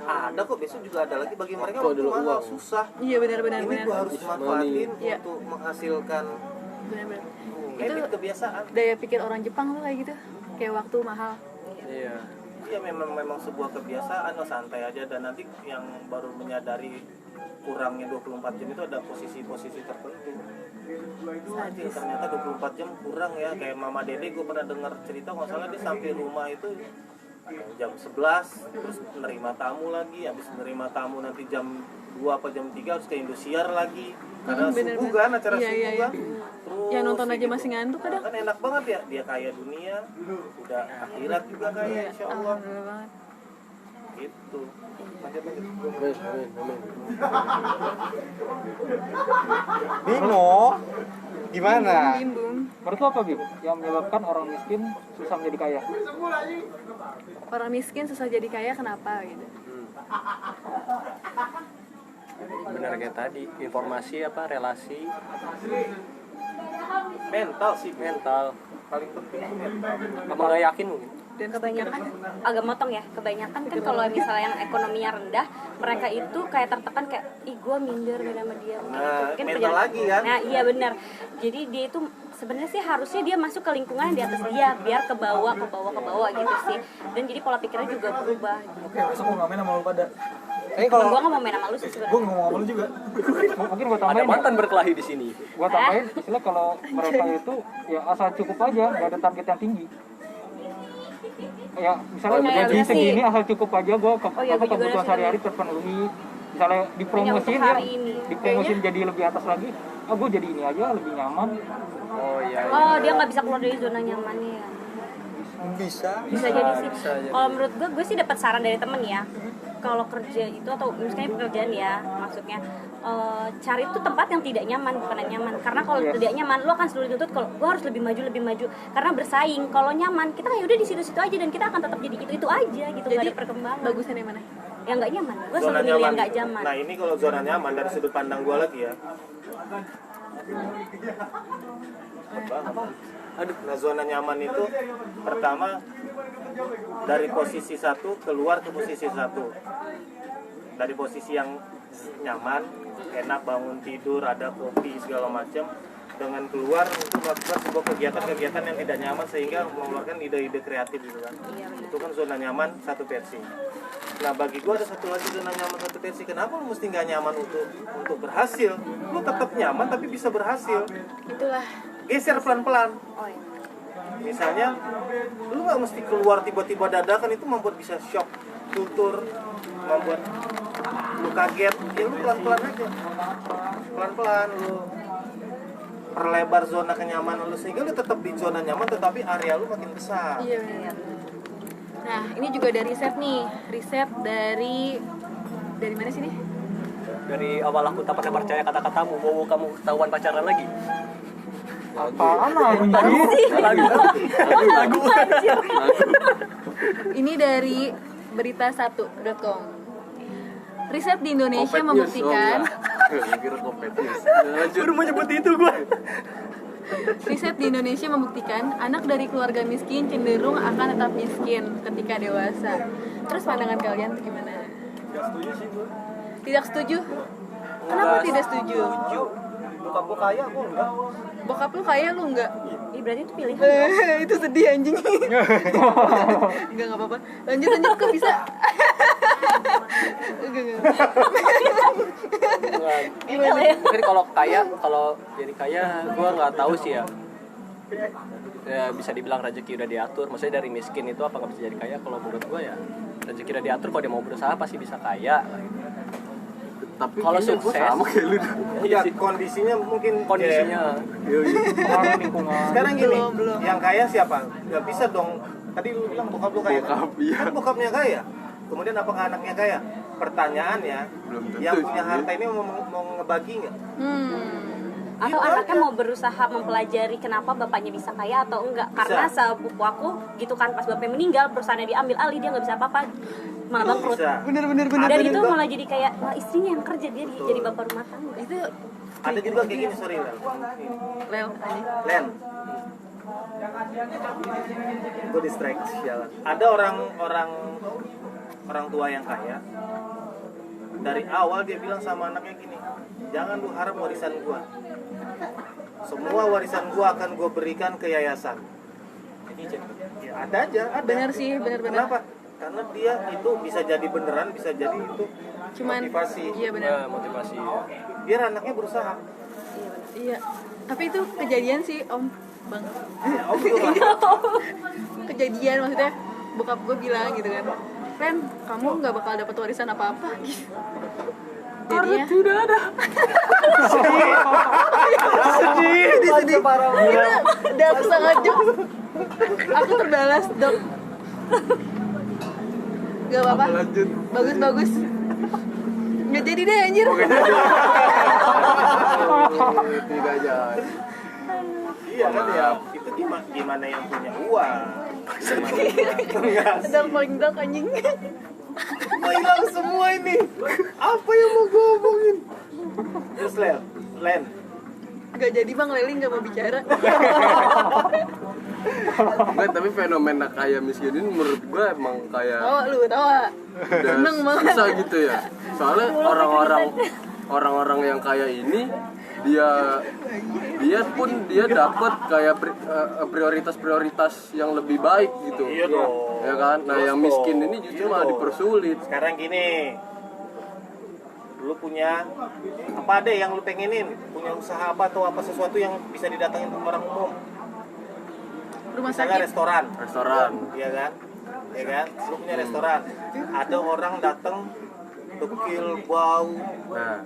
Ada kok, besok juga ada lagi. Bagi mereka waktu mahal, susah. Iya benar-benar. Ini gua harus manfaatin untuk menghasilkan. Benar-benar. Itu kebiasaan. Daya pikir orang Jepang tuh kayak gitu, kayak waktu mahal. Iya memang sebuah kebiasaan, lo santai aja. Dan nanti yang baru menyadari kurangnya 24 jam itu ada posisi-posisi tertentu. Aja ternyata 24 jam kurang ya. Kayak Mama Dede, gue pernah dengar cerita, nggak salah dia sampai rumah itu jam 11, terus menerima tamu lagi. Habis menerima tamu nanti jam 2 apa jam 3 harus ke Indosiar lagi. Karena subuh kan, acara subuh kan. Terus ya nonton aja masih ngantuk kadang. Kan enak banget ya, dia kaya dunia, udah akhirat juga kaya, insya Allah. Gitu. Lanjut. Amin. Bimo, gimana? Menurut lo apa, Bim? Yang menyebabkan orang miskin susah menjadi kaya? Orang miskin susah jadi kaya kenapa gitu? Benar kayak tadi, informasi relasi, mental Paling penting apa nggak yakin mungkin. Dan Kebanyakan agak motong ya, kebanyakan kan kalau misalnya yang ekonominya rendah, mereka itu kayak tertekan kayak ih gue minder beda sama dia mungkin mental lagi kan. Nah iya benar, jadi dia itu sebenarnya sih harusnya dia masuk ke lingkungan di atas dia biar ke bawah gitu sih, dan jadi pola pikirnya juga berubah gitu. Oke, besok gue ngamen sama lu pada. Gue nggak mau main sama lu sih Gue sebenarnya. ngomong sama lu juga. Mungkin gua Ada tambahin. mantan berkelahi di sini. Gua tambahin, istilah kalau mereka itu ya asal cukup aja, nggak ada target yang tinggi. Ya misalnya gaji segini asal cukup aja, gua kebutuhan sehari-hari terpenuhi. Misalnya dipromosin jadi lebih atas lagi, gua jadi ini aja lebih nyaman. Oh dia nggak bisa keluar dari zona nyamannya ya. Bisa jadi sih. Kalau menurut gue sih dapat saran dari temen ya. Kalau kerja itu atau misalnya pekerjaan ya, maksudnya cari tuh tempat yang tidak nyaman, bukan yang nyaman. Karena kalau tidak nyaman, lo akan selalu dituntut kalau gue harus lebih maju. Karena bersaing. Kalau nyaman, kita ya udah di situ-situ aja dan kita akan tetap jadi itu aja gitu. Nggak ada perkembangan. Bagusan yang mana? yang nggak nyaman. Gue selalu milih yang nggak nyaman. Nah ini kalau zona nyaman dari sudut pandang gue lagi ya. Nah zona nyaman itu pertama dari posisi satu keluar ke posisi satu. Dari posisi yang nyaman, enak bangun tidur, ada kopi segala macam, dengan keluar untuk melakukan sebuah kegiatan-kegiatan yang tidak nyaman sehingga mengeluarkan ide-ide kreatif gitu kan. Itu kan zona nyaman satu versi. Nah bagi gue ada satu lagi zona nyaman satu versi. Kenapa lu mesti nggak nyaman untuk berhasil? Lu tetap nyaman tapi bisa berhasil. Itulah. Geser pelan-pelan. Oh, iya. Misalnya, lu nggak mesti keluar tiba-tiba dadakan, itu membuat bisa shock kultur, membuat lu kaget. Ya lu pelan-pelan aja, pelan-pelan lu perlebar zona kenyamanan lu sehingga lu tetap di zona nyaman tetapi area lu makin besar. Iya benar. Nah ini juga ada riset nih, riset dari mana sih nih? Dari awal aku tak pernah percaya kata-katamu, mau kamu ketahuan pacaran lagi. Apaan lagi? Lagu. Ini dari berita1.com. Riset di Indonesia membuktikan Baru mau nyebut itu gue. riset di Indonesia membuktikan anak dari keluarga miskin cenderung akan tetap miskin ketika dewasa. Terus pandangan kalian gimana? Gak setuju sih gue. Tidak setuju? Kenapa tidak setuju? Bokap gue kaya, gue enggak. Bokap lu kaya, lu enggak? Ih, berarti itu pilihan. Itu sedih anjing. Enggak apa-apa. Lanjut kok bisa. Mungkin kalau jadi kaya, gue nggak tahu sih ya. Ya bisa dibilang rezeki udah diatur. Maksudnya dari miskin itu apa nggak bisa jadi kaya? Kalau menurut gue ya rezeki udah diatur. Kalau dia mau berusaha pasti bisa kaya. Tapi kalau kayaknya gua sukses sama kayak lu. Iya, kondisinya mungkin kondisinya. Pengaruh lingkungan. Sekarang gini, Belum. yang kaya siapa? Gak bisa dong. Tadi lu bilang bokap lu kaya. Bokap, iya. Kan bokapnya kaya. Kemudian apakah anaknya kaya? Pertanyaannya, Belum tentu yang punya sih. harta ini mau ngebagi nggak? Atau Gitu anaknya aja. mau berusaha mempelajari kenapa bapaknya bisa kaya atau enggak. Karena sepupu aku gitu kan, pas bapaknya meninggal perusahaannya diambil alih, dia nggak bisa apa-apa, malah bangkrut. Bisa. Bener. Dan Ada itu juga- malah jadi kayak malah istrinya yang kerja, dia jadi bapak rumah tangga. Itu Ada juga kayak gini, sorry Len. Lel aja. Len. Gue distract jalan. Ada orang tua yang kaya. Dari awal dia bilang sama anaknya gini, jangan lu harap warisan gua. Semua warisan gua akan gua berikan ke yayasan. Ya, ada aja, ada. Bener sih, bener. Kenapa? Karena dia itu bisa jadi beneran, bisa jadi itu Cuman motivasi. Iya benar. Motivasi. Biar anaknya berusaha. Iya. Tapi itu kejadian sih, Om Bang. Ya, om juga. Kejadian maksudnya bokap gue bilang gitu kan. Ren, kamu nggak bakal dapat warisan apa-apa gitu. Jadinya Tidak ada. sedih. Itu dark sangat jok. Aku terbalas, Dok. Gak apa-apa. Lanjut. Bagus. Nggak jadi deh anjir. Tidak jadi. Iya kan ya. Itu gimana yang punya uang. Gimana Dark paling dark anjing. mau hilang semua ini. Apa yang mau gue omongin? Terus Len. Gak jadi Bang, Leli gak mau bicara. Enggak, tapi fenomena kaya miskin ini menurut gua emang kayak Tawa lu, tawa. udah Seneng banget. susah gitu ya. Soalnya orang-orang yang kaya ini dia dapat kayak prioritas-prioritas yang lebih baik gitu. Iya dong. Ya kan? Nah, yang miskin ini justru Iya malah dong. dipersulit. Sekarang gini, lu punya apa deh yang lu pengenin? Punya usaha apa atau apa sesuatu yang bisa didatangin orang umum? Rumah Misalnya sakit. Restoran. Iya kan? Ya kan? Lu punya restoran. Ada orang datang dekil, bau. Nah,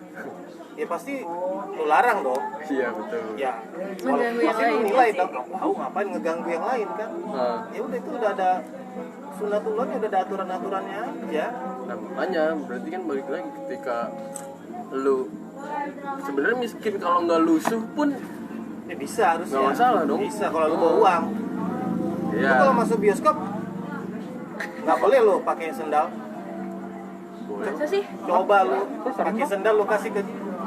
Ya pasti lu larang dong. iya betul. Ya. Mengganggu yang Pasti lu lain. nilai dong. Bau ngapain ngeganggu yang lain kan? Nah, Ya udah itu udah ada sunatullahnya, udah ada aturan-aturannya aja. nah, makanya berarti kan balik lagi ketika lu sebenarnya miskin kalau nggak lusuh pun Ya bisa harusnya. Nggak masalah dong. Bisa kalau lu bawa uang. Lu ya kalau masuk bioskop nggak boleh lo pakai sendal. boleh Masa sih? Coba lu pakai sendal lu kasih ke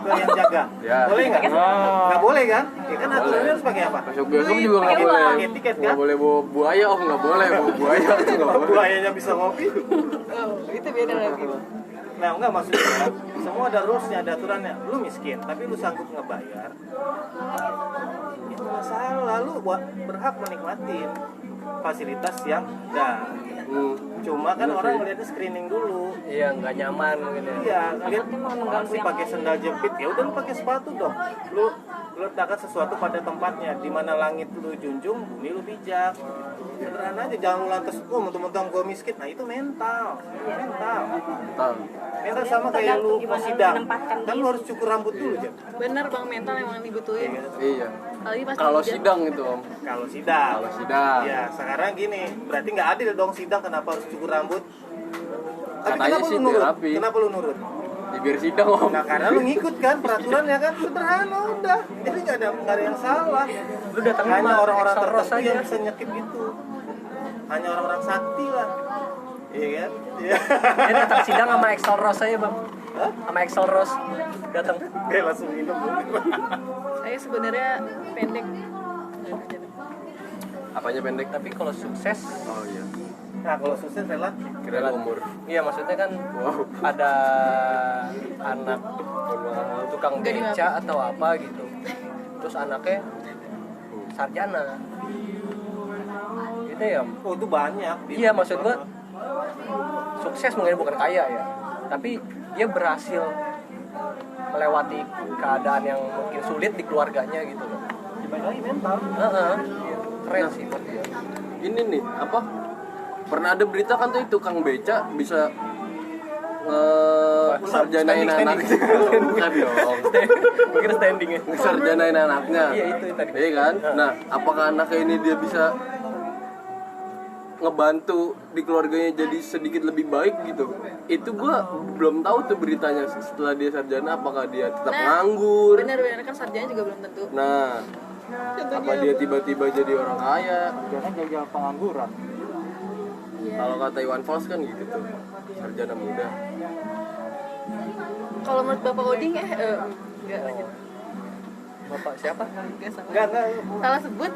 yang jaga. Ya. Boleh nggak? Nggak boleh kan? Ya kan aturannya harus pakai apa? Masuk bioskop juga nggak boleh. Pakai tiket kan? Nggak boleh bawa buaya, nggak boleh bawa buaya. Nggak boleh. Buayanya bisa ngopi. Oh, itu beda lagi. Nah enggak maksudnya semua ada rulesnya, ada aturannya. Lu miskin tapi lu sanggup ngebayar, itu masalah. Lu berhak menikmati fasilitas yang ada. Cuma kan orang melihatnya screening dulu. Iya, nggak nyaman gitu. Iya, lihat masih pakai sendal jepit, ya udah lu pakai sepatu dong. Lu letakkan sesuatu pada tempatnya. Di mana langit lu junjung, bumi lu bijak. Sederhana aja, jangan lu lantas mentang-mentang gua miskin. Nah itu mental. Mental sama kayak lu mau sidang. Kan lu harus cukur rambut dulu, Jam. Bener Bang, mental emang dibutuhin. Iya. Apalagi pas Kalau hujan. sidang itu Om. Kalau sidang. Ya. Ya, sekarang gini, berarti nggak adil dong sidang, kenapa harus cukur rambut? Tapi Katanya kenapa sih lu nurut? terapi. Kenapa lu nurut? Ya, biar sidang Om. Nah, karena lu ngikut kan peraturannya kan sederhana udah. Jadi nggak ada yang salah. Lu datang Hanya sama orang-orang Excel Rose tertentu aja. yang bisa nyekip gitu. Hanya orang-orang sakti lah. Iya kan? Iya. Dia datang sidang sama Excel Rose aja, Bang. Sama Excel Rose datang. Dia langsung minum. Saya sebenarnya pendek. Apanya pendek? Tapi kalau sukses, Oh iya. Nah, kalau sukses relatif. Kira umur. iya maksudnya kan ada anak tukang beca atau apa gitu. Terus anaknya sarjana. Gitu ya. Oh, itu banyak. Iya, maksud gua sukses mungkin bukan kaya ya. Tapi dia berhasil melewati keadaan yang mungkin sulit di keluarganya gitu loh. Dibalik lagi mental. Heeh. Keren sih buat dia. Ini nih apa? Pernah ada berita kan tuh itu Kang Beca bisa sarjanain anaknya. Bukan dong. Mungkin standing ya. Sarjanain anaknya. Iya, itu tadi. Iya kan? Nah, apakah anaknya ini dia bisa ngebantu di keluarganya jadi sedikit lebih baik gitu? Itu gua belum tahu tuh beritanya setelah dia sarjana apakah dia tetap nganggur. Bener kan sarjana juga belum tentu. Nah, apa dia tiba-tiba jadi orang kaya? Jangan jaga pengangguran. Kalau kata Iwan Fals kan gitu tuh, sarjana muda. Kalau menurut Bapak Oding enggak lanjut. Bapak siapa? Enggak sama. Enggak. Salah sebut.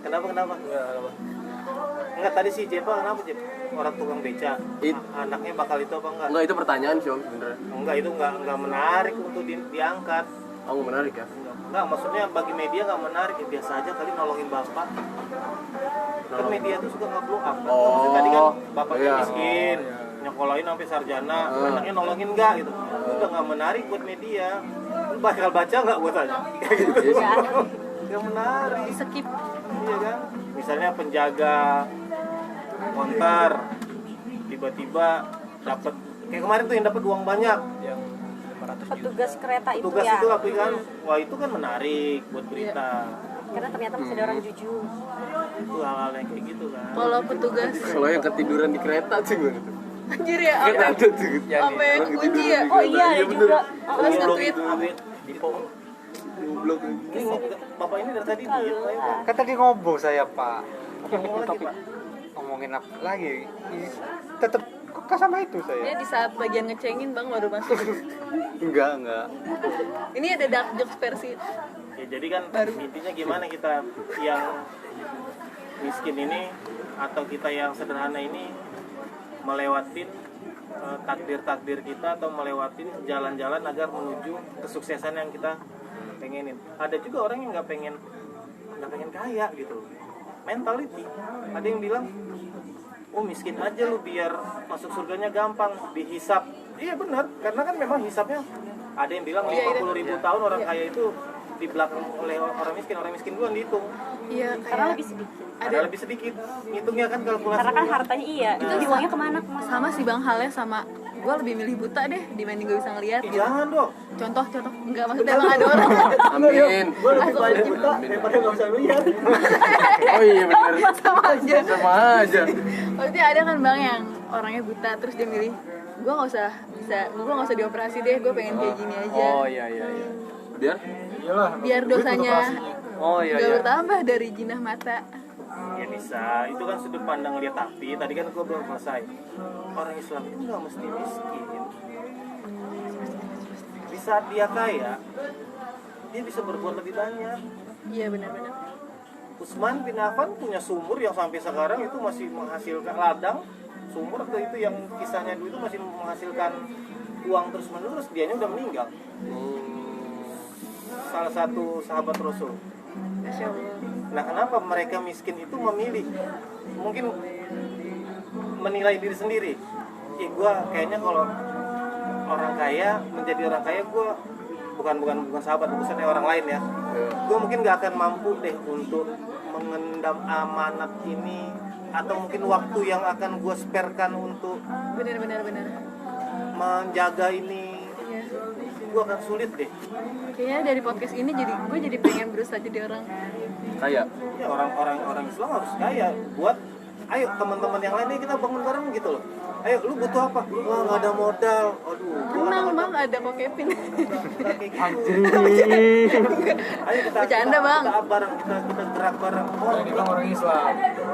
Kenapa? Enggak, tadi si Jepa kenapa, Jep? Orang tukang beca. Anaknya bakal itu apa enggak? Enggak, itu pertanyaan sih Om sebenarnya. Enggak, itu enggak menarik untuk diangkat. Oh, nggak menarik ya? Enggak, maksudnya bagi media enggak menarik, ya biasa aja kali nolongin bapak. Kan media tuh suka nge-blow up. Oh, Tadi kan bapaknya iya. miskin, nyekolahin sampai sarjana, anaknya nolongin enggak gitu. Itu udah enggak menarik buat media. Lu bakal baca enggak buat tanya? Kayak gitu. Enggak menarik. Skip. Iya kan? Misalnya penjaga konter tiba-tiba dapat kayak kemarin tuh yang dapat uang banyak. Yang 500 juta. Petugas kereta itu Tugas ya. itu tapi kan wah itu kan menarik buat berita. Karena ternyata masih ada orang jujur. Itu hal-hal yang kayak gitu kan. Kalau petugas Kalau yang ketiduran di kereta sih gimana tuh? anjir ya Kan apa? ada tuh. Apa yang kunci ya? Oh iya ada juga. Terus nge-tweet Goblok. Ini bapak ini dari tadi diem. Kan tadi ngobrol saya, Pak. Oke, topik. Ngomongin apa lagi? Tetap kok sama itu ya saya. di saat bagian ngecengin Bang baru masuk. Enggak. Ini ada dark jokes versi. Ya jadi kan intinya gimana kita yang miskin ini atau kita yang sederhana ini melewatin takdir-takdir kita atau melewatin jalan-jalan agar menuju kesuksesan yang kita pengenin. Ada juga orang yang nggak pengen kaya gitu, mentality. Ada yang bilang, oh miskin aja lu biar masuk surganya gampang, dihisap. Iya benar, karena kan memang hisapnya. Ada yang bilang 50.000 tahun orang kaya itu di belakang oleh orang miskin duluan dihitung. Iya, Karena kayak lebih sedikit. Ada lebih sedikit, ngitungnya kan kalkulasi. Karena kan hartanya iya. Itu uangnya kemana? sama sih Bang halnya sama gue lebih milih buta deh dibanding gue bisa ngeliat. Ih, jangan dong. Contoh enggak maksudnya emang ada orang Amin. Daripada nggak bisa lihat. Oh iya benar. sama aja. Sama aja. Maksudnya ada kan Bang yang orangnya buta terus dia milih gue nggak usah dioperasi deh, gue pengen kayak gini aja. Oh iya. Biar Biar dosanya Oh iya. nggak bertambah dari jinah mata. Ya bisa, itu kan sudut pandang lihat, tapi tadi kan gue belum selesai. Orang Islam itu nggak mesti miskin. Di saat dia kaya, dia bisa berbuat lebih banyak. Iya benar-benar. Utsman bin Affan punya sumur yang sampai sekarang itu masih menghasilkan ladang sumur, atau itu yang kisahnya dulu itu masih menghasilkan uang terus menerus. Dianya udah meninggal. Salah satu sahabat Rasul. Masya Allah. Nah, kenapa mereka miskin itu memilih mungkin menilai diri sendiri? Gue kayaknya kalau orang kaya, menjadi orang kaya, gue bukan sahabat, maksudnya orang lain ya. Gue mungkin gak akan mampu deh untuk mengendam amanat ini, atau mungkin waktu yang akan gue sparekan untuk Benar. menjaga ini. Iya. Gue akan sulit deh. Kayaknya dari podcast ini gue jadi pengen berusaha jadi orang. Kayak Ya orang Islam harus kaya buat, ayo teman-teman yang lain nih kita bangun bareng gitu loh. Ayo lu butuh apa? Wah nggak ada modal. Aduh. Tenang bang, ada kok Kevin. Kayak gitu. Anjir. Ayo kita Bercanda, Bang. Kita bareng, kita gerak bareng. Oh, Ini bilang orang Islam.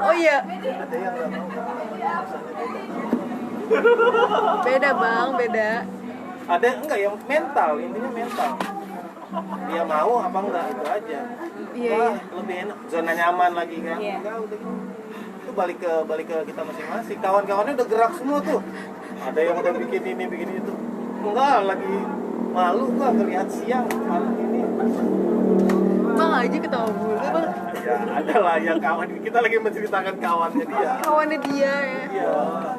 Oh iya, ada yang nggak mau. beda bang, beda. Ada enggak yang mental, intinya mental. Dia mau apa enggak, itu aja. Iya, Wah, iya. lebih enak, zona nyaman lagi kan. Iya. Enggak, udah gitu. Itu balik ke kita masing-masing. Kawan-kawannya udah gerak semua tuh. Ada yang udah bikin ini, bikin itu. Enggak, lagi malu gua ngelihat siang malam ini. Bang aja ketawa mulu bang. Ya, ada lah yang kawan, kita lagi menceritakan kawannya dia. Kawannya dia ya. Iya.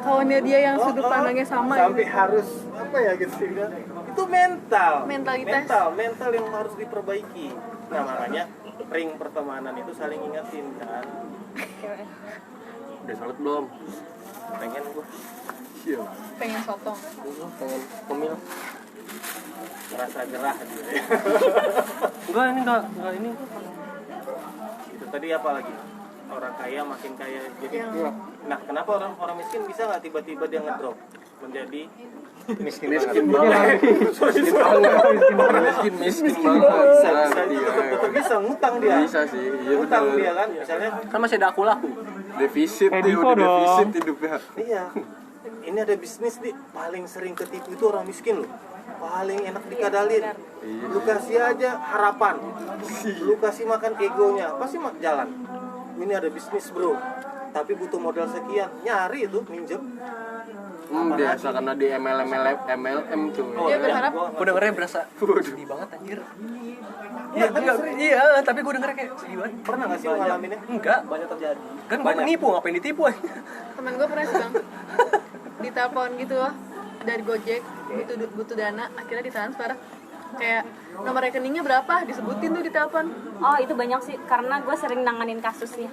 Kawannya dia yang sudut pandangnya sama. Sampai gitu. harus apa ya gitu sih kan? Itu mental. Mentalitas. Mental yang harus diperbaiki. Nah, makanya ring pertemanan itu saling ingetin kan. udah salat belum? Pengen gua Iya. Pengen sotong. Pengen pemil. merasa gerah gitu ya. Enggak ini. Itu tadi apa lagi? Orang kaya makin kaya jadi. Iya. Nah, kenapa orang miskin bisa nggak tiba-tiba dia ngedrop menjadi Miskin Miskin banget. banget. Miskin banget. Miskin banget. bisa Iya. tetap bisa ngutang dia. Bisa sih. Iya Ngutang betul. dia kan, misalnya Kan masih ada aku-laku. Defisit Kayak dia Diko udah dong. defisit hidupnya. iya. Ini ada bisnis nih, paling sering ketipu itu orang miskin loh. Paling enak dikadalin. Lu kasih aja harapan. Lu kasih makan egonya, pasti jalan. Ini ada bisnis, Bro. Tapi butuh modal sekian. Nyari itu minjem. Biasa karena di MLM tuh. Dia berharap Gue dengernya berasa sedih banget anjir. Iya, iya, tapi gue dengernya kayak sedih banget. Pernah nggak sih lu ngalaminnya? Enggak, Banyak terjadi. kan gue penipu, ngapain ditipu aja. teman gue pernah sih bang ditelepon gitu loh dari Gojek butuh dana, akhirnya ditransfer kayak nomor rekeningnya berapa disebutin tuh di telepon. Oh itu banyak sih, karena gue sering nanganin kasusnya.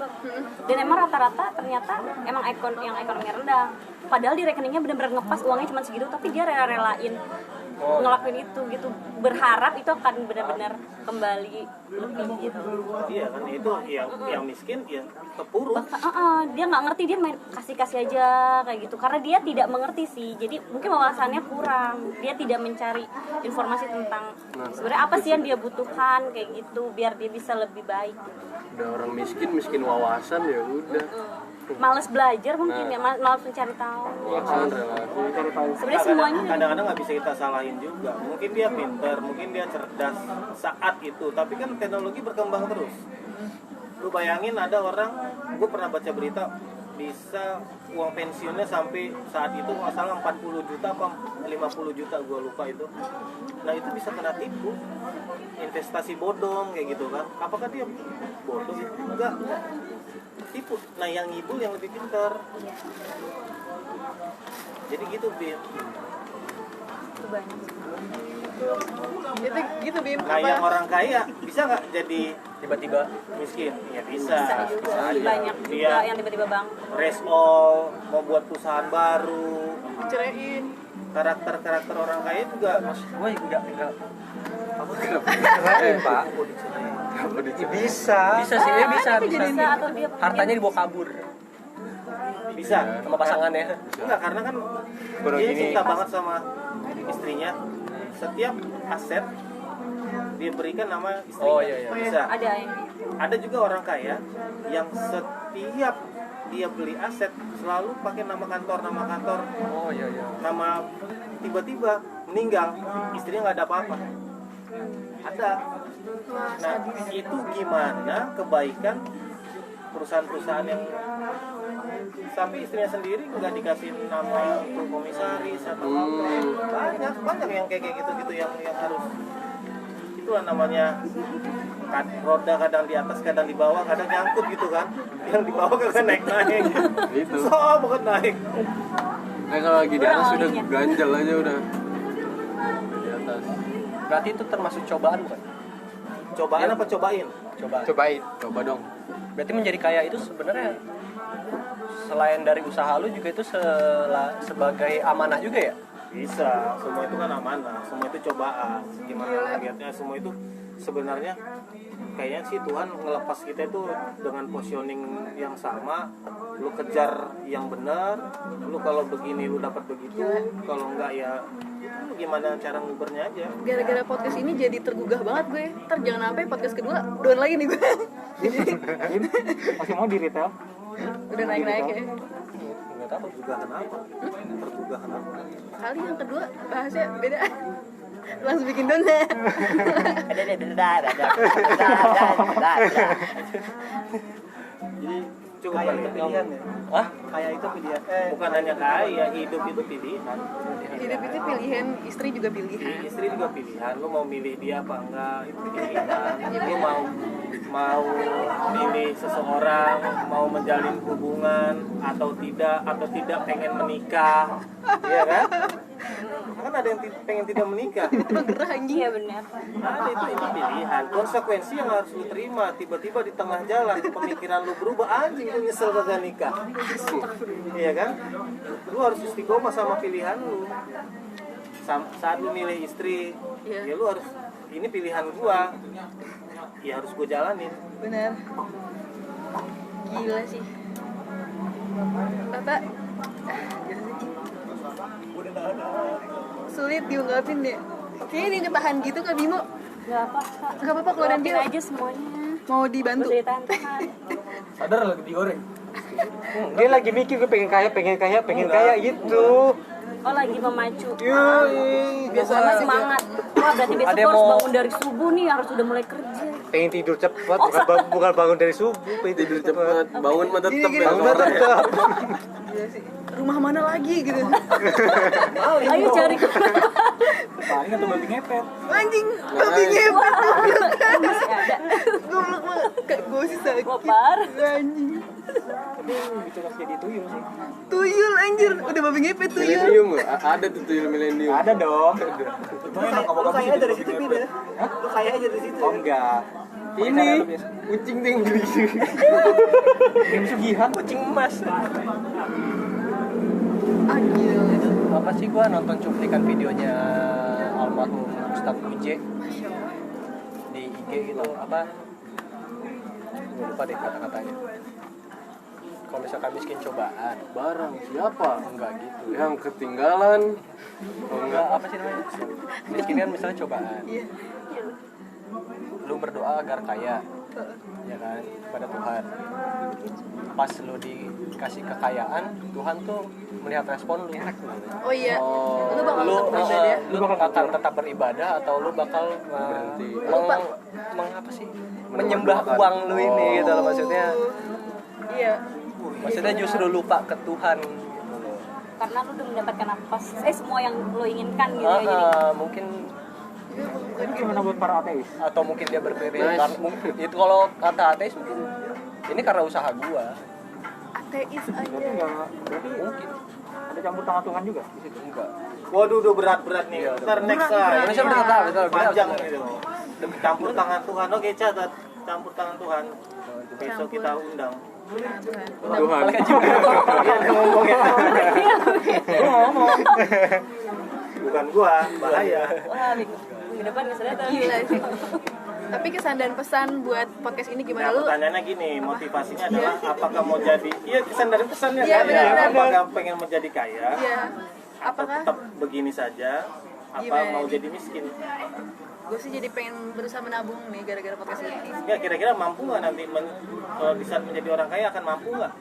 Dan emang rata-rata ternyata emang yang ekonomi rendah. Padahal di rekeningnya benar-benar ngepas uangnya cuma segitu, tapi dia rela-relain ngelakuin itu gitu, berharap itu akan benar-benar kembali lebih gitu. Iya kan, itu yang miskin ya kepuruk. Dia nggak ngerti, dia main kasih aja kayak gitu karena dia tidak mengerti sih, jadi mungkin wawasannya kurang, dia tidak mencari informasi tentang sebenarnya apa sih yang dia butuhkan kayak gitu biar dia bisa lebih baik. Udah orang miskin wawasan ya udah. Males belajar mungkin ya, males mencari tahu. Wawasan relasi. Sebenarnya semuanya Kadang-kadang nggak bisa kita salahin juga. Mungkin dia pintar, mungkin dia cerdas saat itu, tapi kan teknologi berkembang terus. Lu bayangin ada orang, gue pernah baca berita, bisa uang pensiunnya sampai saat itu nggak salah 40 juta apa 50 juta, gue lupa itu. Nah itu bisa kena tipu, investasi bodong kayak gitu kan. Apakah dia bodoh? Enggak. Tipu. Nah yang ngibul yang lebih pintar. Jadi gitu, Bim. Itu gitu Bim. Nah yang orang kaya bisa nggak jadi Tiba-tiba miskin? Ya bisa. bisa aja. banyak juga Dia yang tiba-tiba bang. raise all, mau buat perusahaan baru. Ceraiin. Karakter orang kaya juga gue enggak. Keren, Pak. Bisa. Bisa sih, bisa. Bisa atau dia Hartanya dibawa kabur bisa. sama pasangannya. Enggak, karena kan dia cinta banget sama istrinya. Setiap aset dia berikan nama istrinya. Oh, iya, iya. Bisa. Ada yang Ada juga orang kaya yang setiap dia beli aset selalu pakai nama kantor, Oh iya iya. nama tiba-tiba meninggal, istrinya nggak ada apa-apa. Ada. Nah, itu gimana kebaikan perusahaan-perusahaan yang sampai istrinya sendiri nggak dikasih nama untuk komisaris atau apa. Banyak yang kayak gitu yang harus, itulah namanya roda kadang di atas kadang di bawah, kadang nyangkut gitu kan, yang di bawah kadang naik Itu. bukan naik. Kalau lagi di atas sudah ganjal aja udah di atas. Berarti itu termasuk cobaan bukan? Cobaan apa cobain? Cobaan. Cobain. Coba dong. Berarti menjadi kaya itu sebenarnya selain dari usaha lu juga itu sebagai amanah juga ya? Bisa, semua itu kan amanah, semua itu cobaan. Gimana lihatnya, semua itu sebenarnya kayaknya sih Tuhan ngelepas kita itu dengan positioning yang sama. Lu kejar yang benar, lu kalau begini lu dapat begitu, kalau enggak ya lu gimana cara ngubernya aja. Gara-gara podcast ini jadi tergugah banget gue. Ntar jangan sampai podcast kedua down lagi nih gue. Masih mau di retail? Udah naik-naik ya. Enggak tahu pertugahan apa. Pertugahan apa? Kali yang kedua bahasnya beda. Langsung bikin down ya. Jadi cukup banyak pilihan ya. Hah? Kaya itu pilihan. Bukan hanya kaya, hidup itu pilihan. Hidup itu pilihan, istri juga pilihan. Istri juga pilihan, lu mau milih dia apa enggak itu pilihan. Lu mau milih seseorang, mau menjalin hubungan atau tidak pengen menikah, iya kan? Kan ada yang pengen tidak menikah. Gerah anjing. iya benar. Ada itu pilihan, konsekuensi yang harus lu terima. Tiba-tiba di tengah jalan pemikiran lu berubah, anjing lu nyesel kagak nikah, iya kan? Lu harus istiqomah sama pilihan lu. Saat lu milih istri, ya lu harus, ini pilihan gua, ya harus gua jalanin. Benar. Gila sih. Bapak sulit diungkapin deh. Kayaknya dia ketahan gitu Kak Bimo. Gak apa-apa. Gak apa-apa keluarin Keluarin dia. aja semuanya. Mau dibantu. Penderitaan Tuhan. Sadar lagi digoreng. Dia lagi mikir gue pengen kaya gitu. Oh lagi memacu. Biasa Sama semangat. Wah berarti besok Ada gua harus mau- bangun dari subuh nih, harus udah mulai kerja. pengen tidur cepat, bukan bangun dari subuh, pengen Tidur cepat, bangun mah tetep ya. Bangun tetap. Iya sih. Rumah mana lagi gitu. Ayo cari Paling atau babi ngepet. Anjing, babi ngepet. masih ada. Goblok banget. Kayak gue sih sakit. Gua parah. Anjing. Tapi bisa jadi tuyul sih. Tuyul anjir. Udah babi ngepet tuyul. Milenium nggak? Ada tuh tuyul milenium. Ada dong. Lu kaya dari situ beda. Lu kaya aja dari situ. Oh enggak. Ini kucing tuh yang beli. Tim sugihan. Kucing emas. Anjir. Apa sih gua nonton cuplikan videonya almarhum Ustadz Uje di IG gitu apa? Gua lupa deh kata-katanya. Kalau misalkan miskin cobaan, Barang siapa? enggak gitu. Yang ketinggalan. Oh Enggak, enggak. apa sih namanya? Miskin kan misalnya cobaan. Lu berdoa agar kaya, ya kan, kepada Tuhan. Pas lu dikasih kekayaan, Tuhan tuh melihat respon lu. Oh iya. Oh. Lu bakal Lu tetap beribadah. lu akan tetap beribadah atau lu bakal Berhenti. apa sih? Menyembah uang lu ini gitu loh maksudnya. Iya. Maksudnya justru lupa ke Tuhan. Karena lu udah mendapatkan apa? Semua yang lo inginkan gitu ya. Jadi Mungkin Ini gimana buat para ateis? atau mungkin dia berpikir Nice. mungkin itu kalau kata ateis mungkin ini karena usaha gua. Ateis aja. Berarti Mungkin ada campur tangan Tuhan juga di situ. enggak. Waduh, udah berat-berat nih. Ntar next lah. Indonesia udah tahu, betul. Panjang gitu. Campur tangan Tuhan. Oke, catat. Campur tangan Tuhan. Besok kita undang. Tuhan. Dia yang ngomong ya. Bukan gua, bahaya. wah minggu depan nggak sadar. Gila sih. Tapi kesan dan pesan buat podcast ini Nah, gimana lu? pertanyaannya gini, motivasinya adalah apakah mau jadi, iya kesan dari pesannya Iya, kan, benar-benar. apakah pengen menjadi kaya, Iya. atau Apakah tetap begini saja, apa Gimana mau nih? jadi miskin? Gue sih jadi pengen berusaha menabung nih gara-gara podcast ini. Ya kira-kira mampu nggak nanti kalau di saat menjadi orang kaya akan mampu nggak?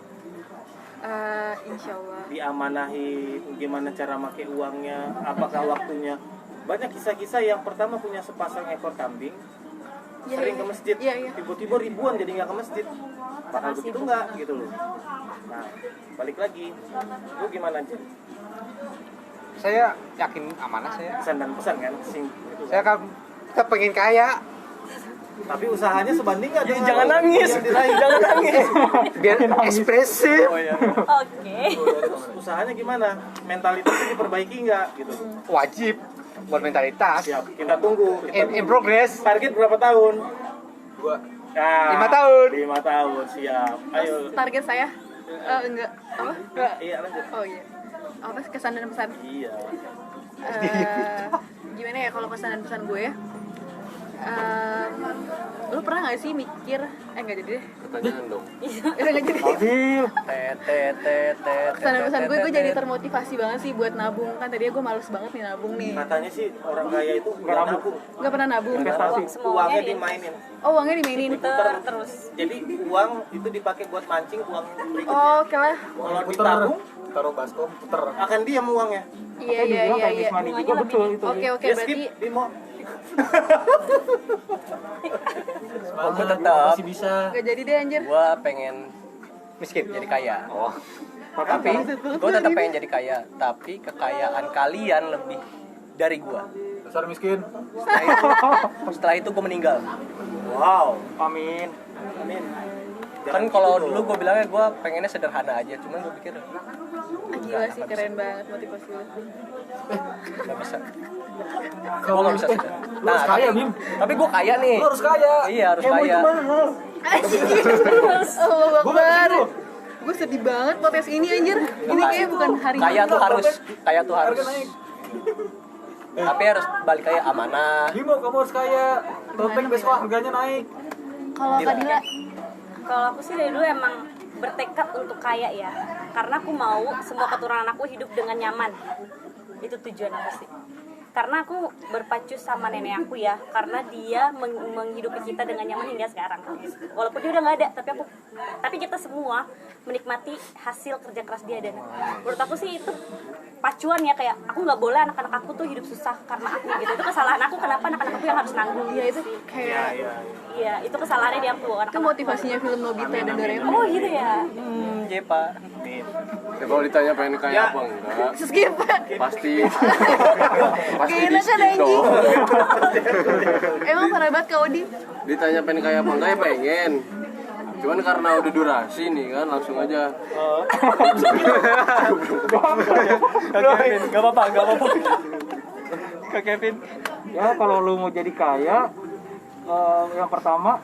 Insya Allah. Diamanahi, gimana cara pakai uangnya, apakah waktunya? Banyak kisah-kisah yang pertama punya sepasang ekor kambing, sering ke masjid, tiba-tiba ribuan jadi nggak ke masjid. Bakal begitu nggak gitu loh. Nah, balik lagi, lu gimana aja? Saya yakin amanah saya. Pesan dan pesan kan, Saya kan kita pengen kaya. Tapi usahanya sebanding nggak dengan Jangan nangis, jangan nangis. Biar ekspresif. Oke. Terus usahanya gimana? Mentalitasnya diperbaiki nggak gitu? Wajib buat mentalitas. Siap, kita tunggu. In progress. Target berapa tahun? 5 tahun. 5 tahun, siap. Ayo. Target saya enggak apa? Iya, lanjut. Oh iya. Apa sih kesan dan pesan? Iya. Gimana ya kalau kesan dan pesan gue ya? Lu pernah gak sih mikir enggak jadi deh. Pertanyaan dong. Udah gak jadi. Kesan dan pesan gue jadi termotivasi banget sih buat nabung. Kan tadinya gue males banget nih nabung nih. Katanya sih orang kaya itu nggak nabung. Gak pernah nabung. Uangnya dimainin. Oh, uangnya dimainin. Terus. Jadi uang itu dipakai buat mancing uang berikutnya. Oh, oke lah. Kalau ditabung taruh baskom puter. akan diam uangnya. Iya. Money juga betul itu. Oke, Ya berarti skip, Bimo. Gue tetap Masih bisa. gak jadi deh anjir. gue pengen Miskin. jadi kaya. Oh. Tapi gue tetap pengen jadi kaya. Tapi kekayaan kalian lebih dari gue. Dasar miskin. Setelah itu gue meninggal. Wow. Amin. Amin. Kan kalau dulu gue bilangnya gue pengennya sederhana aja. Cuman gue pikir Gila sih, keren banget motivasi lu. gak bisa. Gue gak bisa sederhana. Lu harus kaya, Bim. Tapi gue kaya nih. Lu harus kaya. Iya harus kaya. Oh, Akbar. Gue sedih banget podcast ini anjir. Ini kayaknya bukan hari Kaya tuh harus. Kaya tuh harus. Harga naik. Tapi harus balik kaya amanah. Bimo, kamu harus kaya. Topeng besok harganya naik. Kalau Kadila Kalau aku sih dari dulu emang bertekad untuk kaya ya. Karena aku mau semua keturunan aku hidup dengan nyaman. Itu tujuan aku sih. Karena aku berpacu sama nenek aku ya. Karena dia menghidupi kita dengan nyaman hingga sekarang. Walaupun dia udah nggak ada, tapi kita semua menikmati hasil kerja keras dia. Dan menurut aku sih itu pacuan ya, kayak aku nggak boleh anak-anak aku tuh hidup susah karena aku gitu. Itu kesalahan aku, kenapa anak-anak aku yang harus nanggung. Iya itu kayak Iya, itu kesalahannya di aku. itu motivasinya film Nobita dan Doraemon. Oh gitu ya. Jepa. Ya kalau ditanya pengen kaya apa enggak? Skip. Pasti Gak enak kan miskin anjing. dong. Emang parah banget Kak Odi. Ditanya pengen kaya apa enggak ya pengen. Cuman karena udah durasi nih kan langsung aja. Gak apa-apa. Kak Kevin. Ya kalau lu mau jadi kaya, yang pertama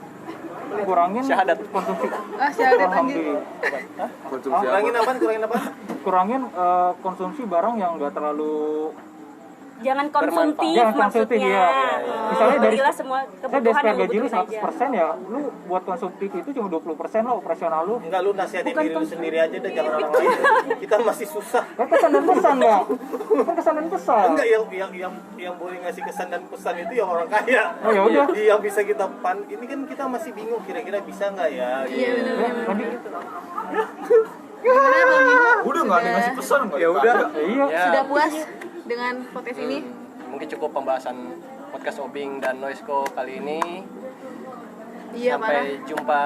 kurangin Syahadat. konsumsi. Syahadat anjir. Alhamdulillah. Konsumsi Kurangin apa? apa? Kurangin apa? Kurangin konsumsi barang yang enggak terlalu Jangan konsumtif Jangan konsumtif, maksudnya. ya. Misalnya dari Belilah semua saya kebutuhan DSP yang gaji lu butuhin aja. 100% ya, lu buat konsumtif itu cuma 20% lah operasional lu. Enggak, lu nasihatin diri lu sendiri aja deh, jangan orang lain. Kita masih susah. Kan kesan dan pesan ya. Kan kesan dan pesan. Enggak, yang boleh ngasih kesan dan pesan itu yang orang kaya. Oh, ya udah. Yang bisa kita ini kan kita masih bingung kira-kira bisa nggak ya? Iya benar. Ya, tadi Udah nggak ada yang ngasih pesan nggak? Ya udah. iya. Ya, Sudah puas dengan podcast ini? mungkin cukup pembahasan podcast Obing dan Noisco kali ini. Iya, Sampai jumpa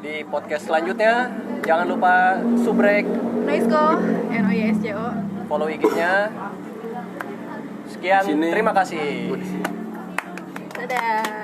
di podcast selanjutnya. Jangan lupa subrek, Noisco, NOYSCO. follow IG-nya. Sekian, Sini. terima kasih. Dadah.